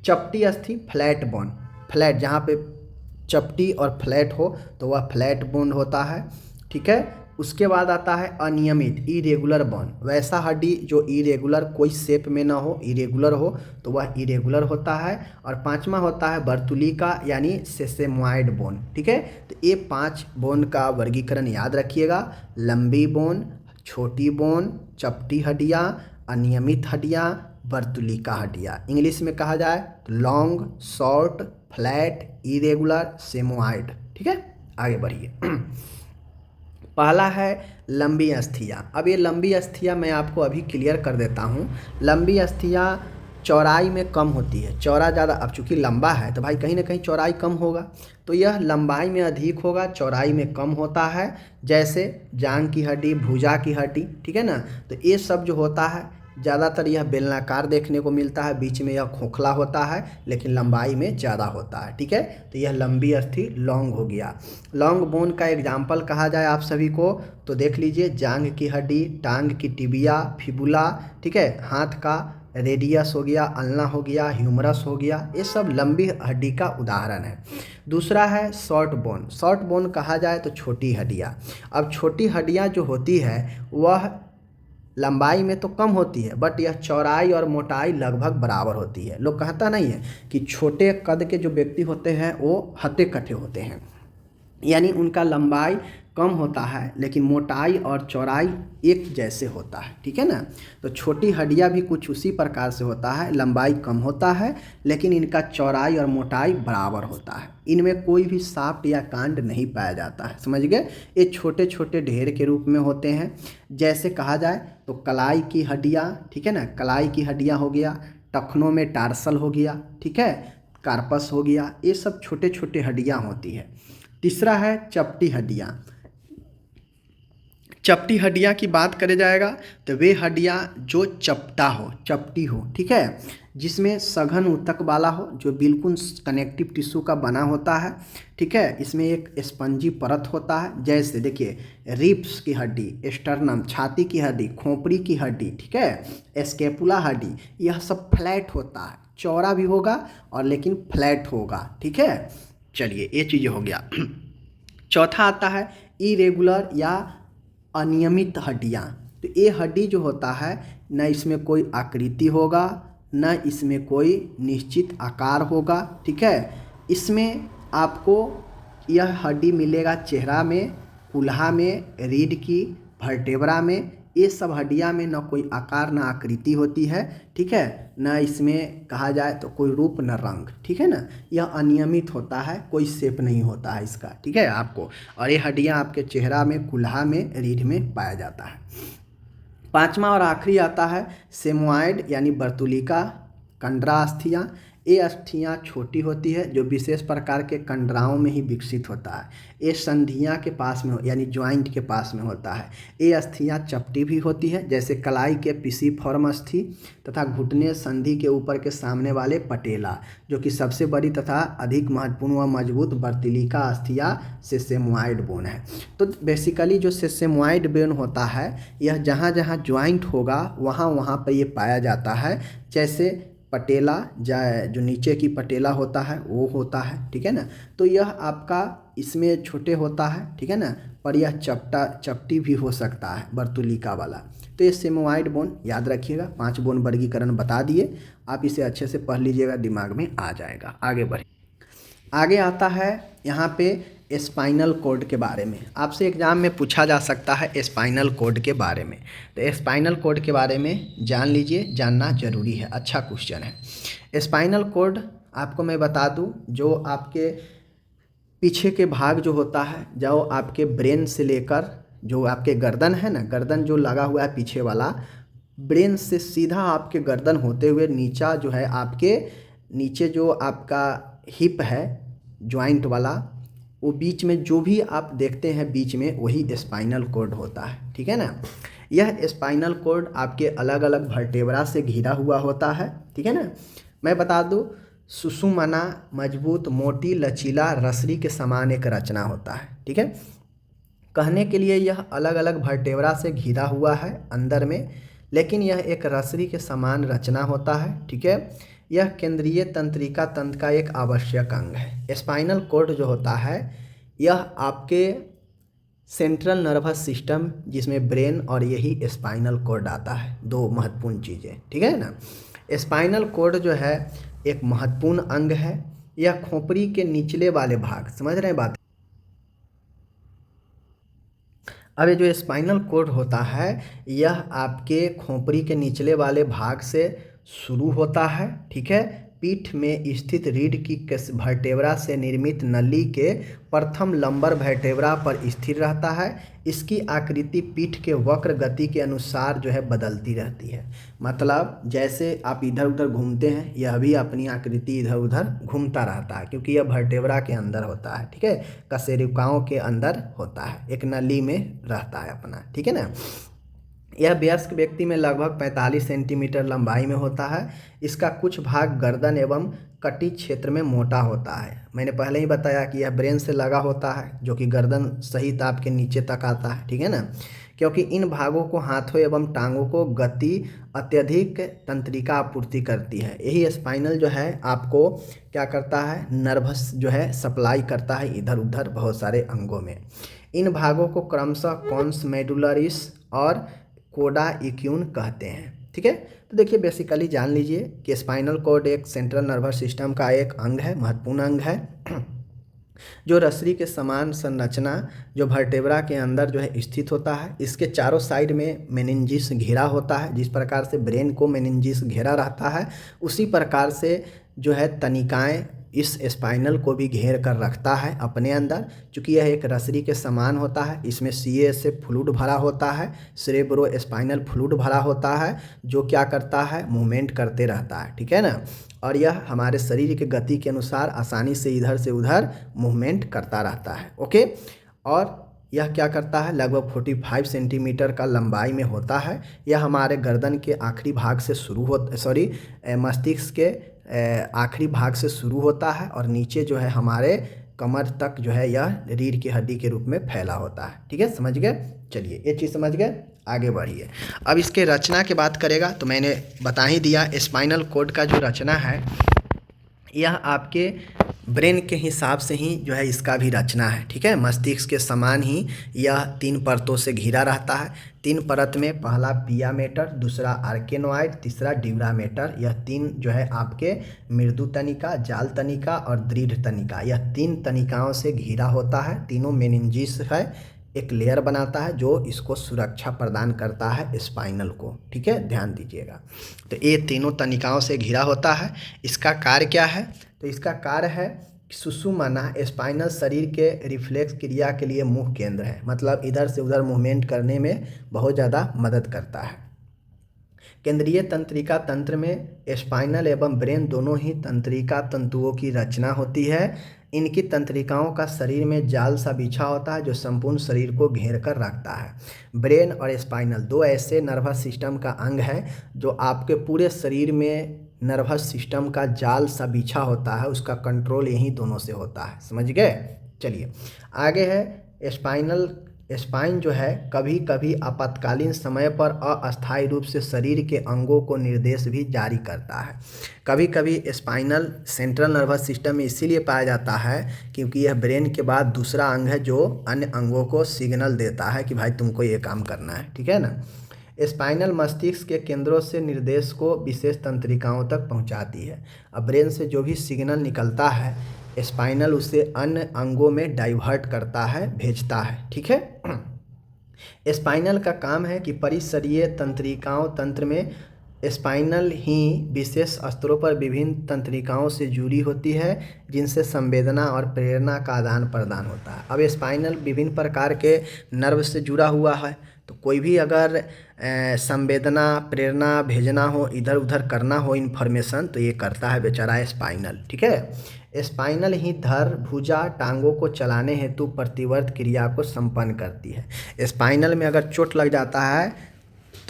चपटी अस्थि, फ्लैट बोन, फ्लैट जहाँ पे चपटी और फ्लैट हो तो वह फ्लैट बोन होता है, ठीक है। उसके बाद आता है अनियमित, इरेगुलर बोन, वैसा हड्डी जो इरेगुलर, कोई शेप में ना हो, इरेगुलर हो तो वह इरेगुलर होता है। और पांचवा होता है वर्तुलिका यानी सेसेमॉइड बोन, ठीक है। तो ये 5 बोन का वर्गीकरण याद रखिएगा। लंबी बोन, छोटी बोन, चपटी हड्डियाँ, अनियमित हड्डियाँ, वर्तुलिका हड्डियाँ। इंग्लिश में कहा जाए तो लॉन्ग, शॉर्ट, फ्लैट, इरेगुलर, सेमोइड, ठीक है। आगे बढ़िए। पहला है लंबी अस्थियाँ। अब ये लंबी अस्थियाँ मैं आपको अभी क्लियर कर देता हूँ। लंबी अस्थियाँ चौड़ाई में कम होती है, चौड़ा ज़्यादा, अब चूँकि लंबा है तो भाई कहीं ना कहीं चौड़ाई कम होगा, तो यह लंबाई में अधिक होगा, चौड़ाई में कम होता है। जैसे जांग की हड्डी, भुजा की हड्डी, ठीक है ना। तो ये सब जो होता है ज़्यादातर यह बेलनाकार देखने को मिलता है, बीच में यह खोखला होता है, लेकिन लंबाई में ज़्यादा होता है, ठीक है। तो यह लंबी अस्थि लॉन्ग हो गया। लॉन्ग बोन का एग्जाम्पल कहा जाए आप सभी को तो देख लीजिए, जांग की हड्डी, टांग की टिबिया, फिबुला, ठीक है, हाथ का रेडियस हो गया, अल्ना हो गया, ह्यूमरस हो गया, ये सब लंबी हड्डी का उदाहरण है। दूसरा है शॉर्ट बोन। शॉर्ट बोन कहा जाए तो छोटी हड्डियाँ। अब छोटी हड्डियाँ जो होती है वह लंबाई में तो कम होती है, बट यह चौड़ाई और मोटाई लगभग बराबर होती है। लोग कहता नहीं है कि छोटे कद के जो व्यक्ति होते हैं वो हट्टे कट्टे होते हैं, यानी उनका लंबाई कम होता है लेकिन मोटाई और चौड़ाई एक जैसे होता है, ठीक है ना। तो छोटी हड्डियाँ भी कुछ उसी प्रकार से होता है, लंबाई कम होता है लेकिन इनका चौड़ाई और मोटाई बराबर होता है। इनमें कोई भी साफ्ट या कांड नहीं पाया जाता है, समझ गए। ये छोटे छोटे ढेर के रूप में होते हैं। जैसे कहा जाए तो कलाई की हड्डियाँ, ठीक है ना, कलाई की हड्डियाँ हो गया, टखनों में टार्सल हो गया, ठीक है, कार्पस हो गया, ये सब छोटे छोटे हड्डियाँ होती है। तीसरा है चपटी हड्डियाँ। चपटी हड्डियाँ की बात करे जाएगा तो वे हड्डियाँ जो चपटा हो, चपटी हो, ठीक है, जिसमें सघन ऊतक वाला हो, जो बिल्कुल कनेक्टिव टिश्यू का बना होता है, ठीक है। इसमें एक स्पंजी परत होता है। जैसे देखिए रिब्स की हड्डी, स्टर्नम, छाती की हड्डी, खोपड़ी की हड्डी, ठीक है, स्केपुला हड्डी, यह सब फ्लैट होता है, चौड़ा भी होगा और लेकिन फ्लैट होगा, ठीक है। चलिए ये चीज़ हो गया। चौथा आता है इरेगुलर या अनियमित हड्डियाँ। तो ये हड्डी जो होता है न इसमें कोई आकृति होगा, न इसमें कोई निश्चित आकार होगा, ठीक है। इसमें आपको यह हड्डी मिलेगा चेहरा में, कुल्हा में, रीढ़ की, वर्टेब्रा में, ये सब हड्डियाँ में न कोई आकार न आकृति होती है, ठीक है, न इसमें कहा जाए तो कोई रूप न रंग, ठीक है ना। यह अनियमित होता है, कोई शेप नहीं होता है इसका, ठीक है आपको। और ये हड्डियाँ आपके चेहरा में, कुल्हा में, रीढ़ में पाया जाता है। पांचवा और आखिरी आता है सेमोइड यानी वर्तुलिका कंडरा अस्थियाँ। ये अस्थियाँ छोटी होती है जो विशेष प्रकार के कंडराओं में ही विकसित होता है। ये संधियाँ के पास में यानी ज्वाइंट के पास में होता है। ये अस्थियाँ चपटी भी होती है, जैसे कलाई के पिसिफॉर्म अस्थि तथा घुटने संधि के ऊपर के सामने वाले पटेला, जो कि सबसे बड़ी तथा अधिक महत्वपूर्ण व मजबूत वर्तुलिका अस्थियाँ सेसेमॉइड बोन है। तो बेसिकली जो सेसेमॉइड बोन होता है यह जहाँ जहाँ ज्वाइंट होगा वहाँ वहाँ पर ये पाया जाता है। जैसे पटेला जो नीचे की पटेला होता है वो होता है, ठीक है ना। तो यह आपका इसमें छोटे होता है, ठीक है ना, पर यह चपटी भी हो सकता है वर्तुलिका वाला। तो ये सेमोइड बोन याद रखिएगा। 5 बोन वर्गीकरण बता दिए, आप इसे अच्छे से पढ़ लीजिएगा, दिमाग में आ जाएगा। आगे बढ़े। आगे आता है यहाँ पे स्पाइनल कॉर्ड के बारे में। आपसे एग्जाम में पूछा जा सकता है स्पाइनल कॉर्ड के बारे में, तो स्पाइनल कॉर्ड के बारे में जान लीजिए, जानना जरूरी है, अच्छा क्वेश्चन है। स्पाइनल कॉर्ड आपको मैं बता दूं, जो आपके पीछे के भाग जो होता है, जो आपके ब्रेन से लेकर जो आपके गर्दन है ना, गर्दन जो लगा हुआ है पीछे वाला, ब्रेन से सीधा आपके गर्दन होते हुए नीचा जो है आपके नीचे जो आपका हिप है ज्वाइंट वाला, वो बीच में जो भी आप देखते हैं बीच में वही स्पाइनल कॉर्ड होता है, ठीक है ना। यह स्पाइनल कॉर्ड आपके अलग अलग वर्टेब्रा से घिरा हुआ होता है, ठीक है ना। मैं बता दूं, सुषुम्ना मजबूत, मोटी, लचीला रसरी के समान एक रचना होता है, ठीक है। कहने के लिए यह अलग अलग वर्टेब्रा से घिरा हुआ है अंदर में, लेकिन यह एक रसरी के समान रचना होता है, ठीक है। यह केंद्रीय तंत्रिका तंत्र का एक आवश्यक अंग है। स्पाइनल कॉर्ड जो होता है यह आपके सेंट्रल नर्वस सिस्टम, जिसमें ब्रेन और यही स्पाइनल कॉर्ड आता है, दो महत्वपूर्ण चीज़ें, ठीक है ना। स्पाइनल कॉर्ड जो है एक महत्वपूर्ण अंग है। यह खोपड़ी के निचले वाले भाग, समझ रहे हैं बात। अब ये जो स्पाइनल कॉर्ड होता है यह आपके खोपड़ी के निचले वाले भाग से शुरू होता है, ठीक है। पीठ में स्थित रीढ़ की वर्टेब्रा से निर्मित नली के प्रथम लंबर वर्टेब्रा पर स्थिर रहता है। इसकी आकृति पीठ के वक्र गति के अनुसार जो है बदलती रहती है। मतलब जैसे आप इधर उधर घूमते हैं, यह भी अपनी आकृति इधर उधर घूमता रहता है, क्योंकि यह वर्टेब्रा के अंदर होता है, ठीक है, कशेरुकाओं के अंदर होता है, एक नली में रहता है अपना, ठीक है ना। यह वयस्क व्यक्ति में लगभग 45 सेंटीमीटर लंबाई में होता है। इसका कुछ भाग गर्दन एवं कटी क्षेत्र में मोटा होता है। मैंने पहले ही बताया कि यह ब्रेन से लगा होता है, जो कि गर्दन सहित आपके नीचे तक आता है, ठीक है ना। क्योंकि इन भागों को हाथों एवं टांगों को गति अत्यधिक तंत्रिका आपूर्ति करती है। यही स्पाइनल जो है आपको क्या करता है, नर्वस जो है सप्लाई करता है इधर उधर बहुत सारे अंगों में। इन भागों को क्रमशः कॉन्स मेडुलरिस और कोडा इक्यून कहते हैं, ठीक है। तो देखिए बेसिकली जान लीजिए कि स्पाइनल कॉर्ड एक सेंट्रल नर्वस सिस्टम का एक अंग है, महत्वपूर्ण अंग है, जो रसरी के समान संरचना जो वर्टेब्रा के अंदर जो है स्थित होता है। इसके चारों साइड में मेनिंजिस घेरा होता है। जिस प्रकार से ब्रेन को मेनिंजिस घेरा रहता है, उसी प्रकार से जो है तनिकाएं इस स्पाइनल को भी घेर कर रखता है अपने अंदर। चूँकि यह एक रसरी के समान होता है, इसमें CA फ्लूइड भरा होता है, सेरेब्रो स्पाइनल फ्लूइड भरा होता है, जो क्या करता है, मूवमेंट करते रहता है, ठीक है ना। और यह हमारे शरीर के गति के अनुसार आसानी से इधर से उधर मूवमेंट करता रहता है, ओके। और यह क्या करता है, लगभग 45 सेंटीमीटर का लंबाई में होता है। यह हमारे गर्दन के आखिरी भाग से शुरू मस्तिष्क के आखिरी भाग से शुरू होता है और नीचे जो है हमारे कमर तक जो है यह रीढ़ की हड्डी के रूप में फैला होता है, ठीक है, समझ गए। चलिए ये चीज़ समझ गए, आगे बढ़िए। अब इसके रचना की बात करेगा तो मैंने बता ही दिया, स्पाइनल कॉर्ड का जो रचना है यह आपके ब्रेन के हिसाब से ही जो है इसका भी रचना है, ठीक है। मस्तिष्क के समान ही यह 3 परतों से घिरा रहता है। 3 परत में पहला पिया मेटर, दूसरा आर्केनोइड, तीसरा ड्यूरामेटर। यह 3 जो है आपके मृदु तनिका, जाल तनिका और दृढ़ तनिका, यह 3 तनिकाओं से घिरा होता है। तीनों मेनिंजिस है, एक लेयर बनाता है जो इसको सुरक्षा प्रदान करता है स्पाइनल को, ठीक है, ध्यान दीजिएगा। तो ये तीनों तनिकाओं से घिरा होता है। इसका कार्य क्या है, तो इसका कार्य है सुषुम्ना स्पाइनल शरीर के रिफ्लेक्स क्रिया के लिए मुख्य केंद्र है। मतलब इधर से उधर मूवमेंट करने में बहुत ज़्यादा मदद करता है। केंद्रीय तंत्रिका तंत्र में स्पाइनल एवं ब्रेन दोनों ही तंत्रिका तंतुओं की रचना होती है। इनकी तंत्रिकाओं का शरीर में जाल सा बिछा होता है जो संपूर्ण शरीर को घेर कर रखता है। ब्रेन और स्पाइनल 2 ऐसे नर्वस सिस्टम का अंग है जो आपके पूरे शरीर में नर्वस सिस्टम का जाल सा बिछा होता है, उसका कंट्रोल यही दोनों से होता है, समझ गए। चलिए आगे है स्पाइन जो है कभी कभी आपातकालीन समय पर अस्थायी रूप से शरीर के अंगों को निर्देश भी जारी करता है। कभी कभी स्पाइनल सेंट्रल नर्वस सिस्टम में इसीलिए पाया जाता है क्योंकि यह ब्रेन के बाद दूसरा अंग है जो अन्य अंगों को सिग्नल देता है कि भाई तुमको ये काम करना है, ठीक है ना। स्पाइनल मस्तिष्क के केंद्रों से निर्देश को विशेष तंत्रिकाओं तक पहुंचाती है। अब ब्रेन से जो भी सिग्नल निकलता है स्पाइनल उसे अन्य अंगों में डाइवर्ट करता है, भेजता है, ठीक है। स्पाइनल का काम है कि परिशरीय तंत्रिकाओं तंत्र में स्पाइनल ही विशेष स्तरों पर विभिन्न तंत्रिकाओं से जुड़ी होती है जिनसे संवेदना और प्रेरणा का आदान प्रदान होता है। अब स्पाइनल विभिन्न प्रकार के नर्व से जुड़ा हुआ है, तो कोई भी अगर संवेदना प्रेरणा भेजना हो, इधर उधर करना हो इन्फॉर्मेशन, तो ये करता है बेचारा स्पाइनल, ठीक है। स्पाइनल ही धड़ भुजा टांगों को चलाने हेतु प्रतिवर्त क्रिया को संपन्न करती है। स्पाइनल में अगर चोट लग जाता है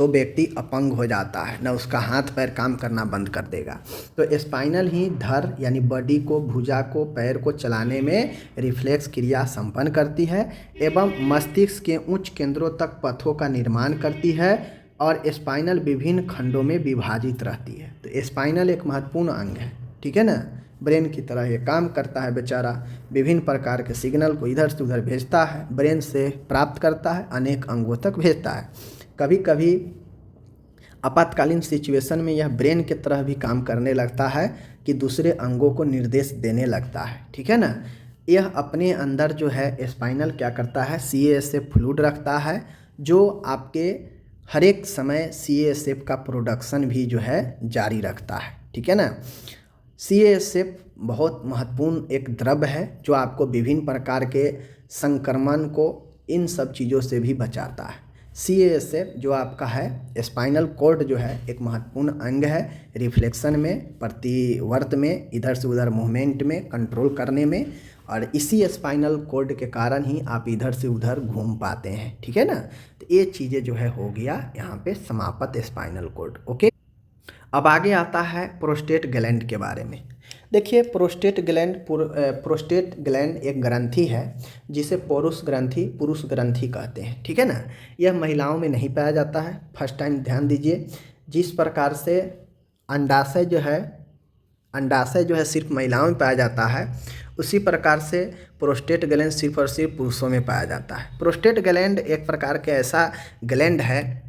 तो व्यक्ति अपंग हो जाता है, न उसका हाथ पैर काम करना बंद कर देगा। तो स्पाइनल ही धड़ यानी बॉडी को, भुजा को, पैर को चलाने में रिफ्लेक्स क्रिया संपन्न करती है एवं मस्तिष्क के उच्च केंद्रों तक पथों का निर्माण करती है और स्पाइनल विभिन्न खंडों में विभाजित रहती है। तो स्पाइनल एक महत्वपूर्ण अंग है, ठीक है ना। ब्रेन की तरह ये काम करता है बेचारा, विभिन्न प्रकार के सिग्नल को इधर से उधर भेजता है, ब्रेन से प्राप्त करता है, अनेक अंगों तक भेजता है। कभी कभी आपातकालीन सिचुएशन में यह ब्रेन की तरह भी काम करने लगता है कि दूसरे अंगों को निर्देश देने लगता है, ठीक है ना। यह अपने अंदर जो है स्पाइनल क्या करता है, CASF फ्लूइड रखता है जो आपके हर एक समय CASF का प्रोडक्शन भी जो है जारी रखता है, ठीक है ना। CASF बहुत महत्वपूर्ण एक द्रव्य है जो आपको विभिन्न प्रकार के संक्रमण को, इन सब चीज़ों से भी बचाता है। CASF जो आपका है, स्पाइनल कॉर्ड जो है एक महत्वपूर्ण अंग है रिफ्लेक्शन में, प्रतिवर्त में, इधर से उधर मूवमेंट में, कंट्रोल करने में, और इसी स्पाइनल कॉर्ड के कारण ही आप इधर से उधर घूम पाते हैं, ठीक है ना। तो ये चीज़ें जो है हो गया यहाँ पे समापत स्पाइनल कॉर्ड। ओके, अब आगे आता है प्रोस्टेट ग्लैंड के बारे में। देखिए प्रोस्टेट ग्लैंड एक ग्रंथि है जिसे पुरुष ग्रंथि कहते हैं, ठीक है ना। यह महिलाओं में नहीं पाया जाता है। फर्स्ट टाइम ध्यान दीजिए, जिस प्रकार से अंडाशय जो है सिर्फ महिलाओं में पाया जाता है, उसी प्रकार से प्रोस्टेट ग्लैंड सिर्फ और सिर्फ पुरुषों में पाया जाता है। प्रोस्टेट ग्लैंड एक प्रकार के ऐसा ग्लैंड है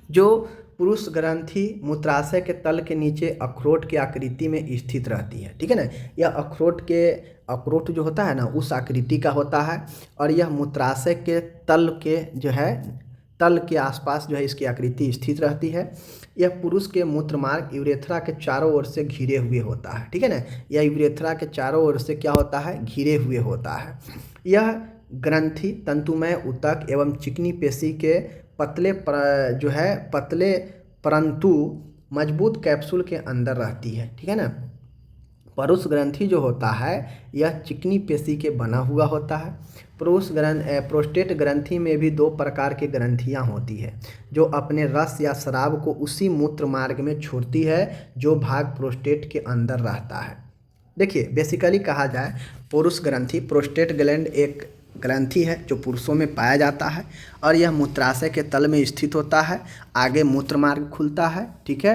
जो पुरुष ग्रंथि मूत्राशय के तल के नीचे अखरोट की आकृति में स्थित रहती है, ठीक है ना। यह अखरोट जो होता है ना, उस आकृति का होता है और यह मूत्राशय के तल के आसपास जो है इसकी आकृति स्थित रहती है। यह पुरुष के मूत्रमार्ग यूरेथ्रा के चारों ओर से घिरे हुए होता है, ठीक है ना। यह यूरेथ्रा के चारों ओर से क्या होता है, घिरे हुए होता है। यह ग्रंथि तंतुमय ऊतक एवं चिकनी पेशी के पतले परंतु मजबूत कैप्सूल के अंदर रहती है, ठीक है ना। पुरुष ग्रंथि जो होता है यह चिकनी पेशी के बना हुआ होता है। प्रोस्टेट ग्रंथि में भी दो प्रकार की ग्रंथियां होती है जो अपने रस या स्राव को उसी मूत्र मार्ग में छोड़ती है जो भाग प्रोस्टेट के अंदर रहता है। देखिए बेसिकली कहा जाए पुरुष ग्रंथि, प्रोस्टेट ग्लैंड एक ग्रंथि है जो पुरुषों में पाया जाता है और यह मूत्राशय के तल में स्थित होता है। आगे मूत्र मार्ग खुलता है, ठीक है,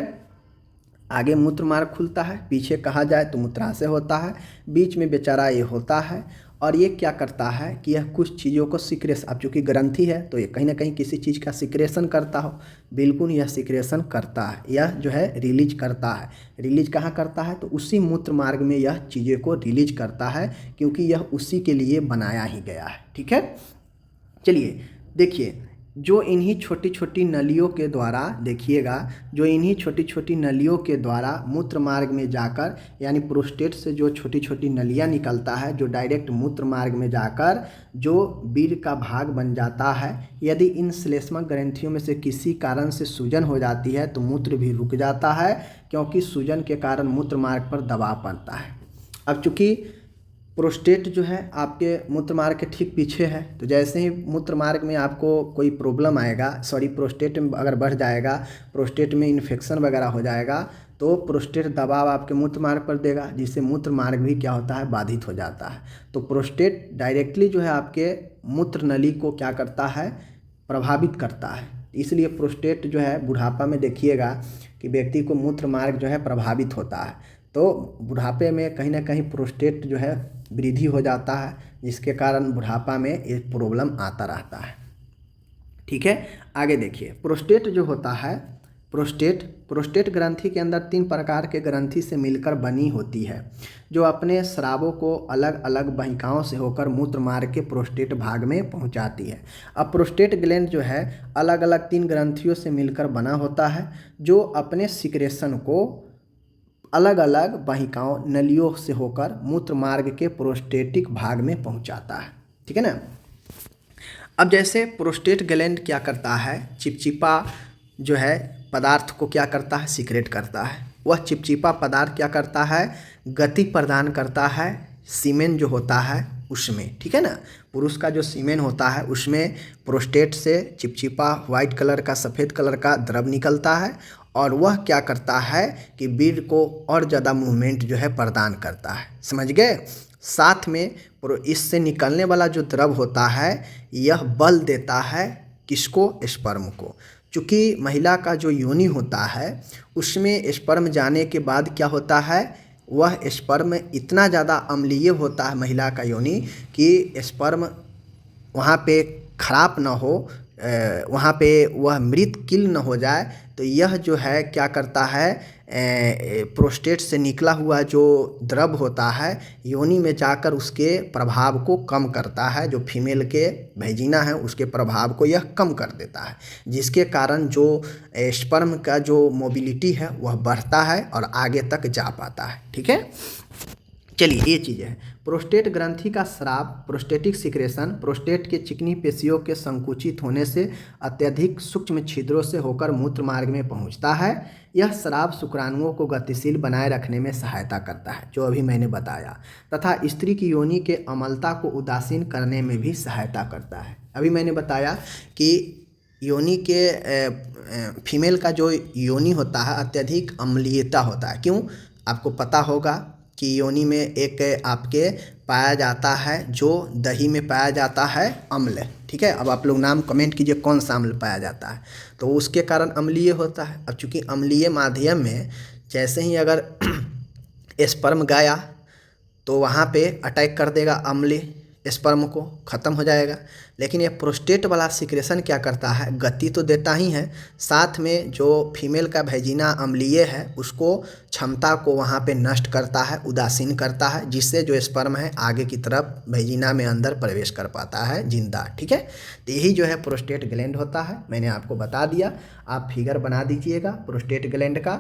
आगे मूत्र मार्ग खुलता है, पीछे कहा जाए तो मूत्राशय होता है, बीच में बेचारा ये होता है। और ये क्या करता है कि यह कुछ चीज़ों को सिक्रेशन, अब चूँकि ग्रंथि है तो ये कहीं ना कहीं किसी चीज़ का सिक्रेशन करता हो, बिल्कुल यह सिक्रेशन करता है, यह जो है रिलीज करता है। रिलीज कहाँ करता है, तो उसी मूत्र मार्ग में यह चीज़ों को रिलीज करता है क्योंकि यह उसी के लिए बनाया ही गया है, ठीक है। चलिए देखिए, जो इन्हीं छोटी छोटी नलियों के द्वारा, देखिएगा, जो इन्हीं छोटी छोटी नलियों के द्वारा मूत्र मार्ग में जाकर, यानी प्रोस्टेट से जो छोटी छोटी नलियाँ निकलता है जो डायरेक्ट मूत्र मार्ग में जाकर जो वीर्य का भाग बन जाता है। यदि इन श्लेष्मक ग्रंथियों में से किसी कारण से सूजन हो जाती है तो मूत्र भी रुक जाता है क्योंकि सूजन के कारण मूत्र मार्ग पर दबाव पड़ता है। अब चूँकि प्रोस्टेट जो है आपके मूत्र मार्ग के ठीक पीछे है, तो जैसे ही मूत्र मार्ग में आपको कोई प्रॉब्लम आएगा, प्रोस्टेट में अगर बढ़ जाएगा, प्रोस्टेट में इन्फेक्शन वगैरह हो जाएगा तो प्रोस्टेट दबाव आपके मूत्र मार्ग पर देगा जिससे मूत्र मार्ग भी क्या होता है, बाधित हो जाता है। तो प्रोस्टेट डायरेक्टली जो है आपके मूत्र नली को क्या करता है, प्रभावित करता है। इसलिए प्रोस्टेट जो है बुढ़ापा में देखिएगा कि व्यक्ति को मूत्र मार्ग जो है प्रभावित होता है, तो बुढ़ापे में कहीं ना कहीं प्रोस्टेट जो है वृद्धि हो जाता है जिसके कारण बुढ़ापा में ये प्रॉब्लम आता रहता है, ठीक है। आगे देखिए, प्रोस्टेट जो होता है, प्रोस्टेट ग्रंथि के अंदर 3 प्रकार के ग्रंथि से मिलकर बनी होती है जो अपने स्रावों को अलग अलग वाहिकाओं से होकर मूत्र मार्ग के प्रोस्टेट भाग में पहुंचाती है। अब प्रोस्टेट ग्लैंड जो है अलग अलग 3 ग्रंथियों से मिलकर बना होता है जो अपने सिक्रेशन को अलग अलग वाहिकाओं, नलियों से होकर मूत्र मार्ग के प्रोस्टेटिक भाग में पहुंचाता है, ठीक है ना। अब जैसे प्रोस्टेट ग्लैंड क्या करता है, चिपचिपा जो है पदार्थ को क्या करता है, सीक्रेट करता है। वह चिपचिपा पदार्थ क्या करता है, गति प्रदान करता है सीमेन जो होता है उसमें, ठीक है ना। पुरुष का जो सीमेन होता है उसमें प्रोस्टेट से चिपचिपा व्हाइट कलर का, सफ़ेद कलर का द्रव निकलता है और वह क्या करता है कि वीर्य को और ज़्यादा मूवमेंट जो है प्रदान करता है, समझ गए। साथ में इससे निकलने वाला जो द्रव होता है यह बल देता है किसको, स्पर्म को। चूँकि महिला का जो योनि होता है उसमें स्पर्म जाने के बाद क्या होता है, वह स्पर्म इतना ज़्यादा अम्लीय होता है महिला का योनि कि स्पर्म वहाँ पे खराब ना हो, वहाँ पे वह मृत किल न हो जाए। तो यह जो है क्या करता है, प्रोस्टेट से निकला हुआ जो द्रव होता है योनि में जाकर उसके प्रभाव को कम करता है, जो फीमेल के वेजिना है उसके प्रभाव को यह कम कर देता है, जिसके कारण जो स्पर्म का जो मोबिलिटी है वह बढ़ता है और आगे तक जा पाता है, ठीक है। चलिए ये चीज़ें हैं। प्रोस्टेट ग्रंथि का स्राव, प्रोस्टेटिक सिक्रेशन, प्रोस्टेट के चिकनी पेशियों के संकुचित होने से अत्यधिक सूक्ष्म छिद्रों से होकर मूत्र मार्ग में पहुंचता है। यह स्राव शुक्राणुओं को गतिशील बनाए रखने में सहायता करता है, जो अभी मैंने बताया, तथा स्त्री की योनि के अमलता को उदासीन करने में भी सहायता करता है। अभी मैंने बताया कि योनि के फीमेल का जो योनि होता है अत्यधिक अम्लीयता होता है। क्यों, आपको पता होगा कि योनि में एक आपके पाया जाता है, जो दही में पाया जाता है अम्ल, ठीक है। अब आप लोग नाम कमेंट कीजिए कौन सा अम्ल पाया जाता है, तो उसके कारण अम्लीय होता है। अब चूँकि अम्लीय माध्यम में जैसे ही अगर स्पर्म गया तो वहाँ पे अटैक कर देगा अम्ल, स्पर्म को ख़त्म हो जाएगा। लेकिन ये प्रोस्टेट वाला सिक्रेशन क्या करता है, गति तो देता ही है, साथ में जो फीमेल का वेजिना अम्लीय है उसको क्षमता को वहाँ पे नष्ट करता है, उदासीन करता है, जिससे जो स्पर्म है आगे की तरफ वेजिना में अंदर प्रवेश कर पाता है जिंदा, ठीक है। तो यही जो है प्रोस्टेट ग्लैंड होता है, मैंने आपको बता दिया। आप फिगर बना दीजिएगा प्रोस्टेट ग्लैंड का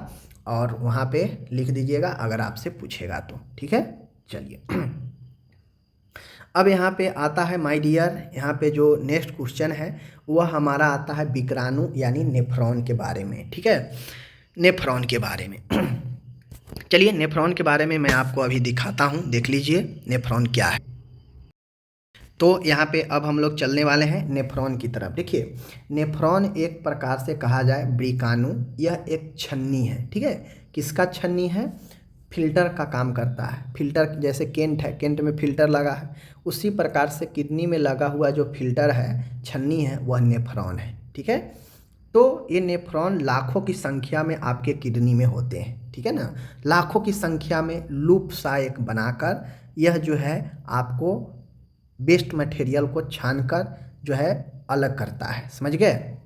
और वहाँ पे लिख दीजिएगा अगर आपसे पूछेगा तो, ठीक है। चलिए अब यहाँ पे आता है माय डियर, यहाँ पे जो नेक्स्ट क्वेश्चन है वह हमारा आता है विकराणु यानी नेफ्रॉन के बारे में, ठीक है, नेफ्रॉन के बारे में। चलिए नेफ्रॉन के बारे में मैं आपको अभी दिखाता हूँ, देख लीजिए नेफ्रॉन क्या है। तो यहाँ पे अब हम लोग चलने वाले हैं नेफ्रॉन की तरफ। देखिए नेफ्रॉन एक प्रकार से कहा जाए विकराणु, यह एक छन्नी है, ठीक है। किसका छन्नी है, फिल्टर का काम करता है। फिल्टर जैसे केंट है, केंट में फिल्टर लगा है, उसी प्रकार से किडनी में लगा हुआ जो फिल्टर है, छन्नी है, वह नेफ्रॉन है, ठीक है। तो ये नेफ्रॉन लाखों की संख्या में आपके किडनी में होते हैं, ठीक है ना। लाखों की संख्या में लूप सा एक बनाकर यह जो है आपको वेस्ट मटेरियल को छानकर जो है अलग करता है, समझ गए।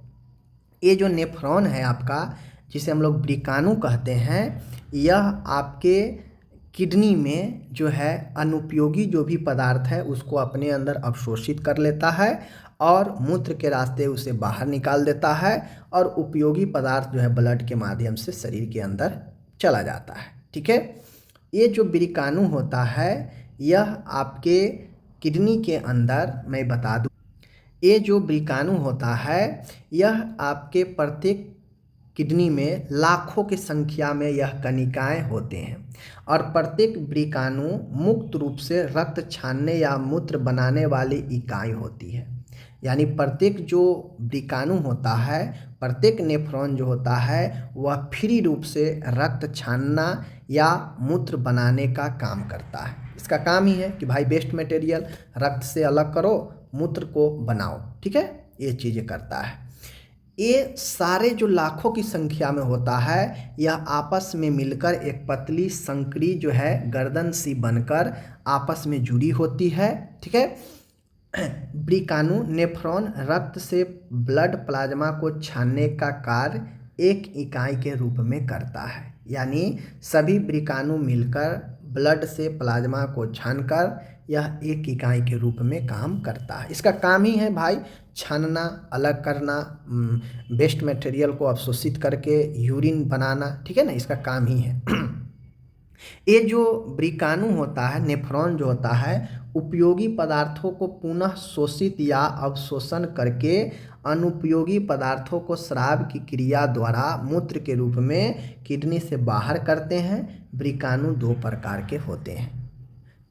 ये जो नेफ्रॉन है आपका, जिसे हम लोग विकराणु कहते हैं, यह आपके किडनी में जो है अनुपयोगी जो भी पदार्थ है उसको अपने अंदर अवशोषित कर लेता है और मूत्र के रास्ते उसे बाहर निकाल देता है और उपयोगी पदार्थ जो है ब्लड के माध्यम से शरीर के अंदर चला जाता है, ठीक है। ये जो विकराणु होता है यह आपके किडनी के अंदर, मैं बता दूं, ये जो विकराणु होता है यह आपके प्रत्येक किडनी में लाखों की संख्या में यह कणिकाएं होते हैं और प्रत्येक विकराणु मुक्त रूप से रक्त छानने या मूत्र बनाने वाली इकाई होती है। यानी प्रत्येक जो विकराणु होता है, प्रत्येक नेफ्रॉन जो होता है वह फ्री रूप से रक्त छानना या मूत्र बनाने का काम करता है। इसका काम ही है कि भाई वेस्ट मटेरियल रक्त से अलग करो, मूत्र को बनाओ, ठीक है, ये चीज़ें करता है। ये सारे जो लाखों की संख्या में होता है यह आपस में मिलकर एक पतली संकरी जो है गर्दन सी बनकर आपस में जुड़ी होती है, ठीक है। विकराणु नेफ्रॉन रक्त से ब्लड प्लाज्मा को छानने का कार्य एक इकाई के रूप में करता है। यानी सभी विकराणु मिलकर ब्लड से प्लाज्मा को छानकर यह एक इकाई के रूप में काम करता है। इसका काम ही है भाई छानना, अलग करना, वेस्ट मटेरियल को अवशोषित करके यूरिन बनाना, ठीक है ना, इसका काम ही है। ये जो विकराणु होता है, नेफ्रॉन जो होता है, उपयोगी पदार्थों को पुनः शोषित या अवशोषण करके अनुपयोगी पदार्थों को स्राव की क्रिया द्वारा मूत्र के रूप में किडनी से बाहर करते हैं। विकराणु दो प्रकार के होते हैं,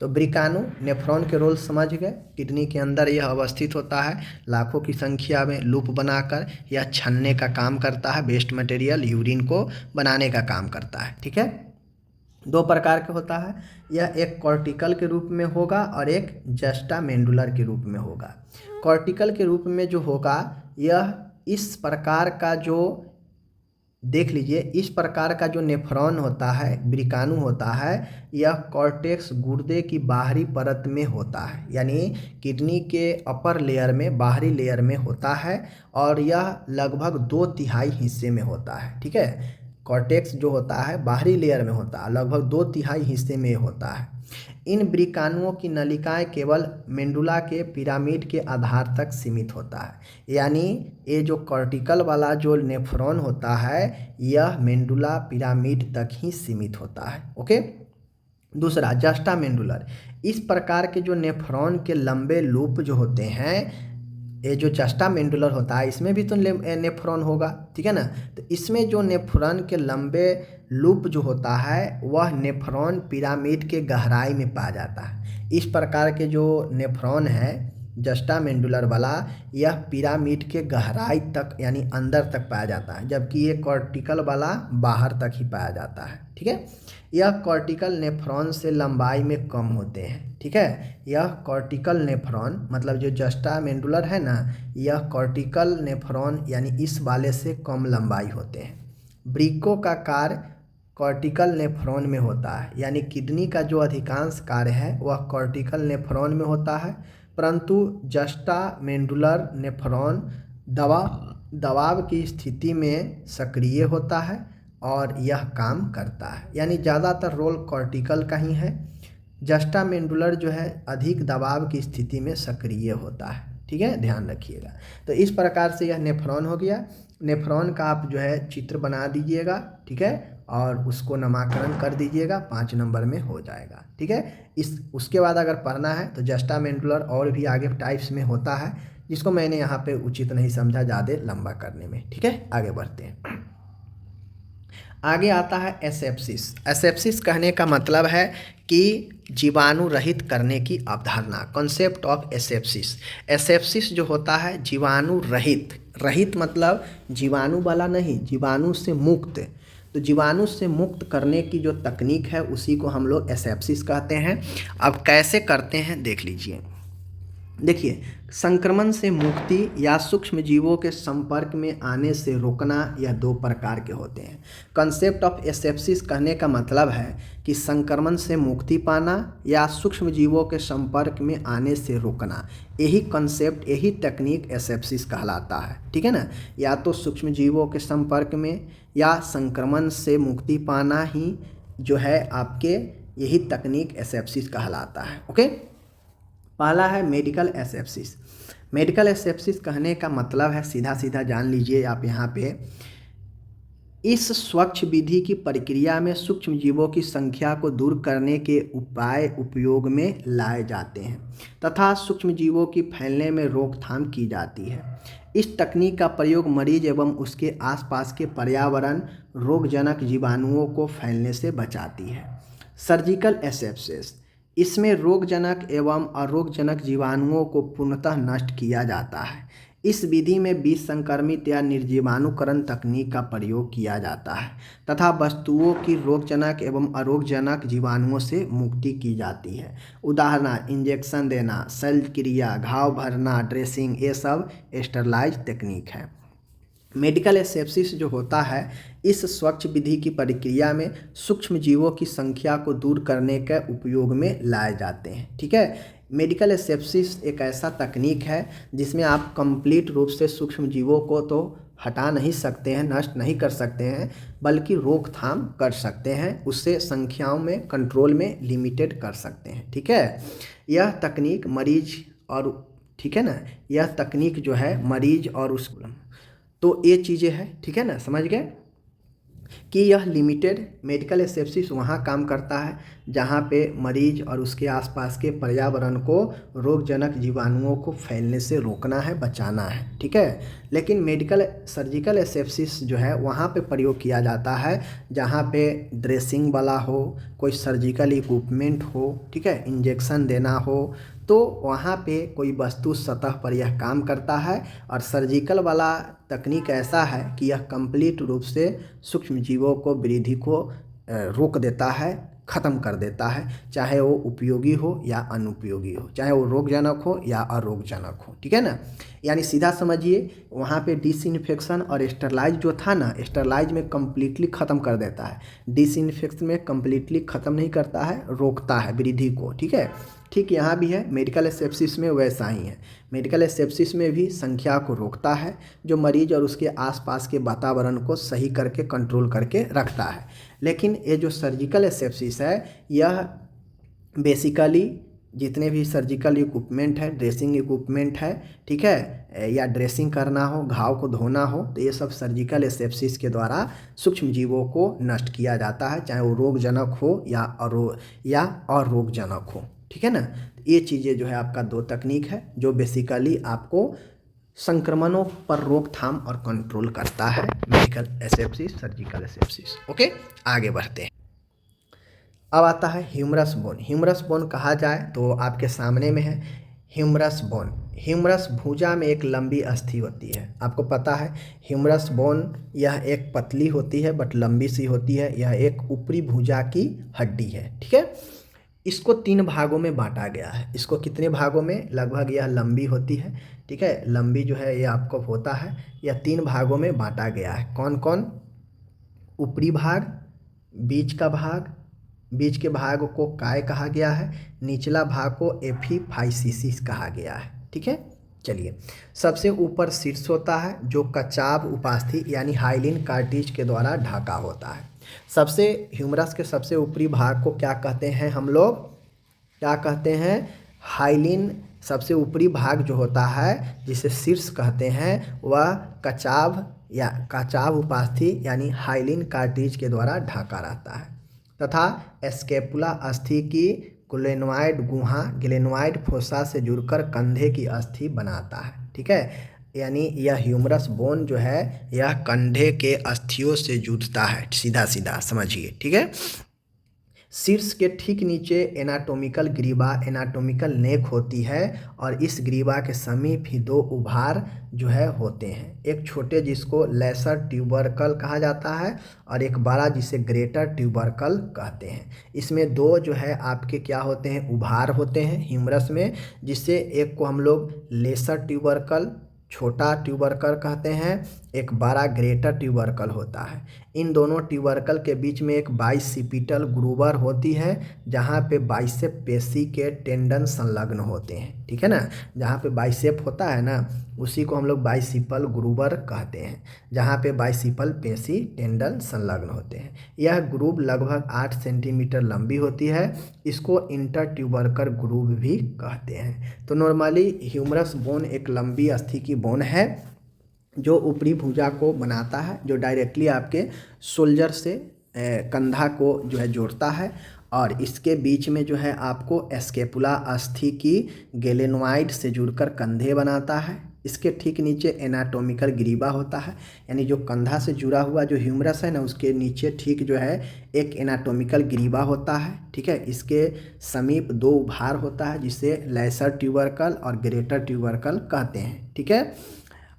तो ब्रिकानु नेफ्रॉन के रोल समझ गए। किडनी के अंदर यह अवस्थित होता है, लाखों की संख्या में लूप बनाकर यह छनने का काम करता है, वेस्ट मटेरियल यूरिन को बनाने का काम करता है। ठीक है, दो प्रकार के होता है, यह एक कॉर्टिकल के रूप में होगा और एक जस्टामेंडुलर के रूप में होगा। कॉर्टिकल के रूप में जो होगा यह इस प्रकार का जो देख लीजिए, इस प्रकार का जो नेफ्रॉन होता है, ब्रिकानु होता है, यह कॉर्टेक्स गुर्दे की बाहरी परत में होता है, यानी किडनी के अपर लेयर में, बाहरी लेयर में होता है और यह लगभग 2/3 हिस्से में होता है। ठीक है, कॉर्टेक्स जो होता है बाहरी लेयर में होता है, लगभग 2/3 हिस्से में होता है। इन ब्रिकानुओं की नलिकाएं केवल मेंडुला के पिरामिड के आधार तक सीमित होता है, यानी ये जो कॉर्टिकल वाला जो नेफ्रॉन होता है यह मेंडुला पिरामिड तक ही सीमित होता है। ओके, दूसरा जस्टामेंडुलर, इस प्रकार के जो नेफ्रॉन के लंबे लूप जो होते हैं, ये जो जस्टामेंडुलर होता है इसमें भी तो नेफ्रॉन होगा। ठीक है ना, तो इसमें जो नेफ्रॉन के लंबे लूप जो होता है वह नेफ्रॉन पिरामिड के गहराई में पाया जाता है। इस प्रकार के जो नेफ्रॉन है जस्टामेंडुलर वाला, यह पिरामिड के गहराई तक यानी अंदर तक पाया जाता है, जबकि ये कॉर्टिकल वाला बाहर तक ही पाया जाता है। ठीक है, यह कॉर्टिकल नेफ्रॉन से लंबाई में कम होते हैं। ठीक है, यह कॉर्टिकल नेफ्रॉन मतलब जो जस्टामेंडुलर है ना, यह कॉर्टिकल नेफ्रॉन यानी इस वाले से कम लंबाई होते हैं। ब्रिको का कार्य कॉर्टिकल नेफ्रॉन में होता है, यानी किडनी का जो अधिकांश कार्य है वह कॉर्टिकल नेफ्रॉन में होता है, परंतु जस्टामेंडुलर नेफ्रॉन दबाव की स्थिति में सक्रिय होता है और यह काम करता है, यानी ज़्यादातर रोल कॉर्टिकल का ही है। जस्टामेंडुलर जो है अधिक दबाव की स्थिति में सक्रिय होता है। ठीक है, ध्यान रखिएगा। तो इस प्रकार से यह नेफ्रॉन हो गया। नेफ्रॉन का आप जो है चित्र बना दीजिएगा। ठीक है, और उसको नामकरण कर दीजिएगा, 5 नंबर में हो जाएगा। ठीक है, उसके बाद अगर पढ़ना है तो जस्टामेंडुलर और भी आगे टाइप्स में होता है, जिसको मैंने यहाँ पे उचित नहीं समझा ज़्यादा लंबा करने में। ठीक है, आगे बढ़ते हैं। आगे आता है एसेप्सिस। एसेप्सिस कहने का मतलब है कि जीवाणु रहित करने की अवधारणा, कॉन्सेप्ट ऑफ एसेप्सिस। एसेप्सिस जो होता है जीवाणु रहित, रहित मतलब जीवाणु वाला नहीं, जीवाणु से मुक्त। तो जीवाणु से मुक्त करने की जो तकनीक है उसी को हम लोग एसेप्सिस कहते हैं। अब कैसे करते हैं देख लीजिए। देखिए, संक्रमण से मुक्ति या सूक्ष्म जीवों के संपर्क में आने से रोकना, यह 2 प्रकार के होते हैं। कंसेप्ट ऑफ एसेप्सिस कहने का मतलब है कि संक्रमण से मुक्ति पाना या सूक्ष्म जीवों के संपर्क में आने से रोकना, यही कंसेप्ट, यही टेक्निक एसेप्सिस कहलाता है। ठीक है ना, या तो सूक्ष्म जीवों के संपर्क में या संक्रमण से मुक्ति पाना ही जो है आपके, यही तकनीक एसेप्सिस कहलाता है। ओके, पहला है मेडिकल एसेप्सिस। मेडिकल एसेप्सिस कहने का मतलब है, सीधा सीधा जान लीजिए आप यहाँ पे, इस स्वच्छ विधि की प्रक्रिया में सूक्ष्म जीवों की संख्या को दूर करने के उपाय उपयोग में लाए जाते हैं तथा सूक्ष्म जीवों की फैलने में रोकथाम की जाती है। इस तकनीक का प्रयोग मरीज एवं उसके आसपास के पर्यावरण रोगजनक जीवाणुओं को फैलने से बचाती है। सर्जिकल एसेप्सिस, इसमें रोगजनक एवं अरोगजनक जीवाणुओं को पूर्णतः नष्ट किया जाता है। इस विधि में विसंक्रमित या निर्जीवाणुकरण तकनीक का प्रयोग किया जाता है तथा वस्तुओं की रोगजनक एवं अरोगजनक जीवाणुओं से मुक्ति की जाती है। उदाहरण, इंजेक्शन देना, शल्य क्रिया, घाव भरना, ड्रेसिंग, ये सब स्टरलाइज तकनीक है। मेडिकल एसेप्सिस जो होता है, इस स्वच्छ विधि की प्रक्रिया में सूक्ष्म जीवों की संख्या को दूर करने के उपयोग में लाए जाते हैं। ठीक है, मेडिकल एसेप्सिस एक ऐसा तकनीक है जिसमें आप कंप्लीट रूप से सूक्ष्म जीवों को तो हटा नहीं सकते हैं, नष्ट नहीं कर सकते हैं, बल्कि रोकथाम कर सकते हैं, उससे संख्याओं में कंट्रोल में लिमिटेड कर सकते हैं। ठीक है, यह तकनीक मरीज और, ठीक है ना, यह तकनीक जो है मरीज और उस, तो ये चीज़ें हैं। ठीक है ना, समझ गए कि यह लिमिटेड मेडिकल एसेप्सिस वहाँ काम करता है जहाँ पे मरीज और उसके आसपास के पर्यावरण को रोगजनक जीवाणुओं को फैलने से रोकना है, बचाना है, ठीक है। लेकिन मेडिकल सर्जिकल एसेप्सिस जो है वहाँ पे प्रयोग किया जाता है जहाँ पे ड्रेसिंग वाला हो, कोई सर्जिकल इक्विपमेंट हो, ठीक है, इंजेक्शन देना हो, तो वहाँ पे कोई वस्तु सतह पर यह काम करता है। और सर्जिकल वाला तकनीक ऐसा है कि यह कंप्लीट रूप से सूक्ष्म जीवों को वृद्धि को रोक देता है, ख़त्म कर देता है, चाहे वो उपयोगी हो या अनुपयोगी हो, चाहे वो रोगजनक हो या अरोगजनक हो, ठीक है ना। यानी सीधा समझिए वहाँ पे डिसइंफेक्शन और स्टरलाइज जो था ना, स्टरलाइज में कम्प्लीटली ख़त्म कर देता है, डिसइंफेक्शन में कम्प्लीटली ख़त्म नहीं करता है, रोकता है वृद्धि को, ठीक है। ठीक यहाँ भी है, मेडिकल एसेप्सिस में वैसा ही है। मेडिकल एसेप्सिस में भी संख्या को रोकता है, जो मरीज और उसके आसपास के वातावरण को सही करके कंट्रोल करके रखता है। लेकिन ये जो सर्जिकल एसेप्सिस है, यह बेसिकली जितने भी सर्जिकल इक्विपमेंट है, ड्रेसिंग इक्विपमेंट है, ठीक है, या ड्रेसिंग करना हो, घाव को धोना हो, तो ये सब सर्जिकल एसेप्सिस के द्वारा सूक्ष्म जीवों को नष्ट किया जाता है, चाहे वो रोगजनक हो या अरोगजनक हो, ठीक है ना। ये चीज़ें जो है आपका दो तकनीक है जो बेसिकली आपको संक्रमणों पर रोकथाम और कंट्रोल करता है, medical asepsis, surgical asepsis. Okay, आगे बढ़ते हैं। अब आता है ह्यूमरस बोन। ह्यूमरस बोन कहा जाए तो आपके सामने में है ह्यूमरस बोन। ह्यूमरस भुजा में एक लंबी अस्थि होती है, आपको पता है ह्यूमरस बोन यह एक पतली होती है बट लंबी सी होती है, यह एक ऊपरी भुजा की हड्डी है, ठीक है। इसको 3 भागों में बांटा गया है। इसको कितने भागों में, लगभग यह लंबी होती है, ठीक है, लंबी जो है ये आपको होता है, यह 3 भागों में बांटा गया है। कौन कौन? ऊपरी भाग, बीच का भाग, बीच के भाग को काय कहा गया है, निचला भाग को एपिफाइसिस कहा गया है, ठीक है। चलिए, सबसे ऊपर शीर्ष होता है जो कचाव उपास्थि यानी हाइलिन कार्टिज के द्वारा ढका होता है। सबसे ह्यूमरस के सबसे ऊपरी भाग को क्या कहते हैं हम लोग, क्या कहते हैं? हाइलिन। सबसे ऊपरी भाग जो होता है जिसे शीर्ष कहते हैं वह कचाव या कचाव उपास्थि यानी हाइलिन कार्टिज के द्वारा ढका रहता है, तथा स्कैपुला अस्थि की ग्लेनोइड गुहा ग्लेनोइड फोसा से जुड़कर कंधे की अस्थि बनाता है, ठीक है। यानी यह ह्यूमरस बोन जो है यह कंधे के अस्थियों से जुड़ता है, सीधा सीधा समझिए, ठीक है। शीर्ष के ठीक नीचे एनाटोमिकल ग्रीवा एनाटोमिकल नेक होती है और इस ग्रीवा के समीप ही 2 उभार जो है होते हैं, एक छोटे जिसको लेसर ट्यूबरकल कहा जाता है और एक बड़ा जिसे ग्रेटर ट्यूबरकल कहते हैं। इसमें 2 जो है आपके क्या होते हैं, उभार होते हैं ह्यूमरस में, जिससे एक को हम लोग लेसर ट्यूबरकल छोटा ट्यूबरकल कहते हैं, एक बड़ा ग्रेटर ट्यूबरकल होता है। इन दोनों ट्यूबरकल के बीच में एक बाइसिपिटल ग्रूबर होती है जहाँ पे बाइसेप पेशी के टेंडन संलग्न होते हैं, ठीक है ना। जहाँ पे बाइसेप होता है ना उसी को हम लोग बाइसिपल ग्रूबर कहते हैं, जहाँ पे बाइसिपल पेशी टेंडन संलग्न होते हैं। यह ग्रूव लगभग 8 सेंटीमीटर लंबी होती है, इसको इंटर ट्यूबरकल ग्रूव भी कहते हैं। तो नॉर्मली ह्यूमरस बोन एक लंबी अस्थि की बोन है जो ऊपरी भुजा को बनाता है, जो डायरेक्टली आपके शोल्डर से कंधा को जो है जोड़ता है, और इसके बीच में जो है आपको स्कैपुला अस्थि की ग्लेनोइड से जुड़कर कंधे बनाता है। इसके ठीक नीचे एनाटोमिकल ग्रीवा होता है, यानी जो कंधा से जुड़ा हुआ जो ह्यूमरस है ना उसके नीचे ठीक जो है एक एनाटोमिकल ग्रीवा होता है, ठीक है। इसके समीप 2 उभार होता है जिसे लेसर ट्यूबरकल और ग्रेटर ट्यूबरकल कहते हैं, ठीक है।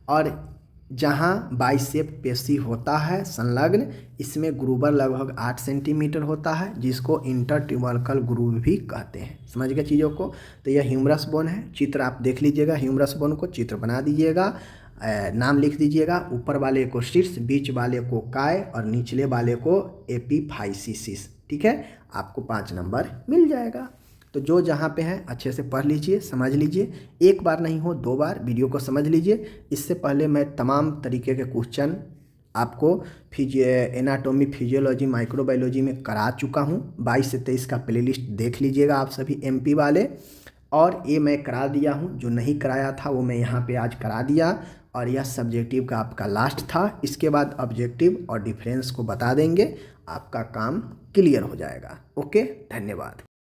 और जहाँ बाइसेप पेशी होता है संलग्न, इसमें ग्रूबर लगभग 8 सेंटीमीटर होता है जिसको इंटर ट्यूबरकल ग्रूव भी कहते हैं। समझ गए चीज़ों को। तो यह ह्यूमरस बोन है, चित्र आप देख लीजिएगा, ह्यूमरस बोन को चित्र बना दीजिएगा, नाम लिख दीजिएगा, ऊपर वाले को शीर्ष, बीच वाले को काय और निचले वाले को एपिफाइसिस, ठीक है। आपको 5 नंबर मिल जाएगा। तो जो जहाँ पे है अच्छे से पढ़ लीजिए, समझ लीजिए, एक बार नहीं हो 2 बार वीडियो को समझ लीजिए। इससे पहले मैं तमाम तरीके के क्वेश्चन आपको एनाटॉमी, फिजियोलॉजी, माइक्रोबायोलॉजी में करा चुका हूँ। 22 से 23 का प्लेलिस्ट देख लीजिएगा आप सभी एमपी वाले, और ये मैं करा दिया हूँ, जो नहीं कराया था वो मैं यहाँ पे आज करा दिया। और यह सब्जेक्टिव का आपका लास्ट था, इसके बाद ऑब्जेक्टिव और डिफरेंस को बता देंगे। आपका काम क्लियर हो जाएगा। ओके, धन्यवाद।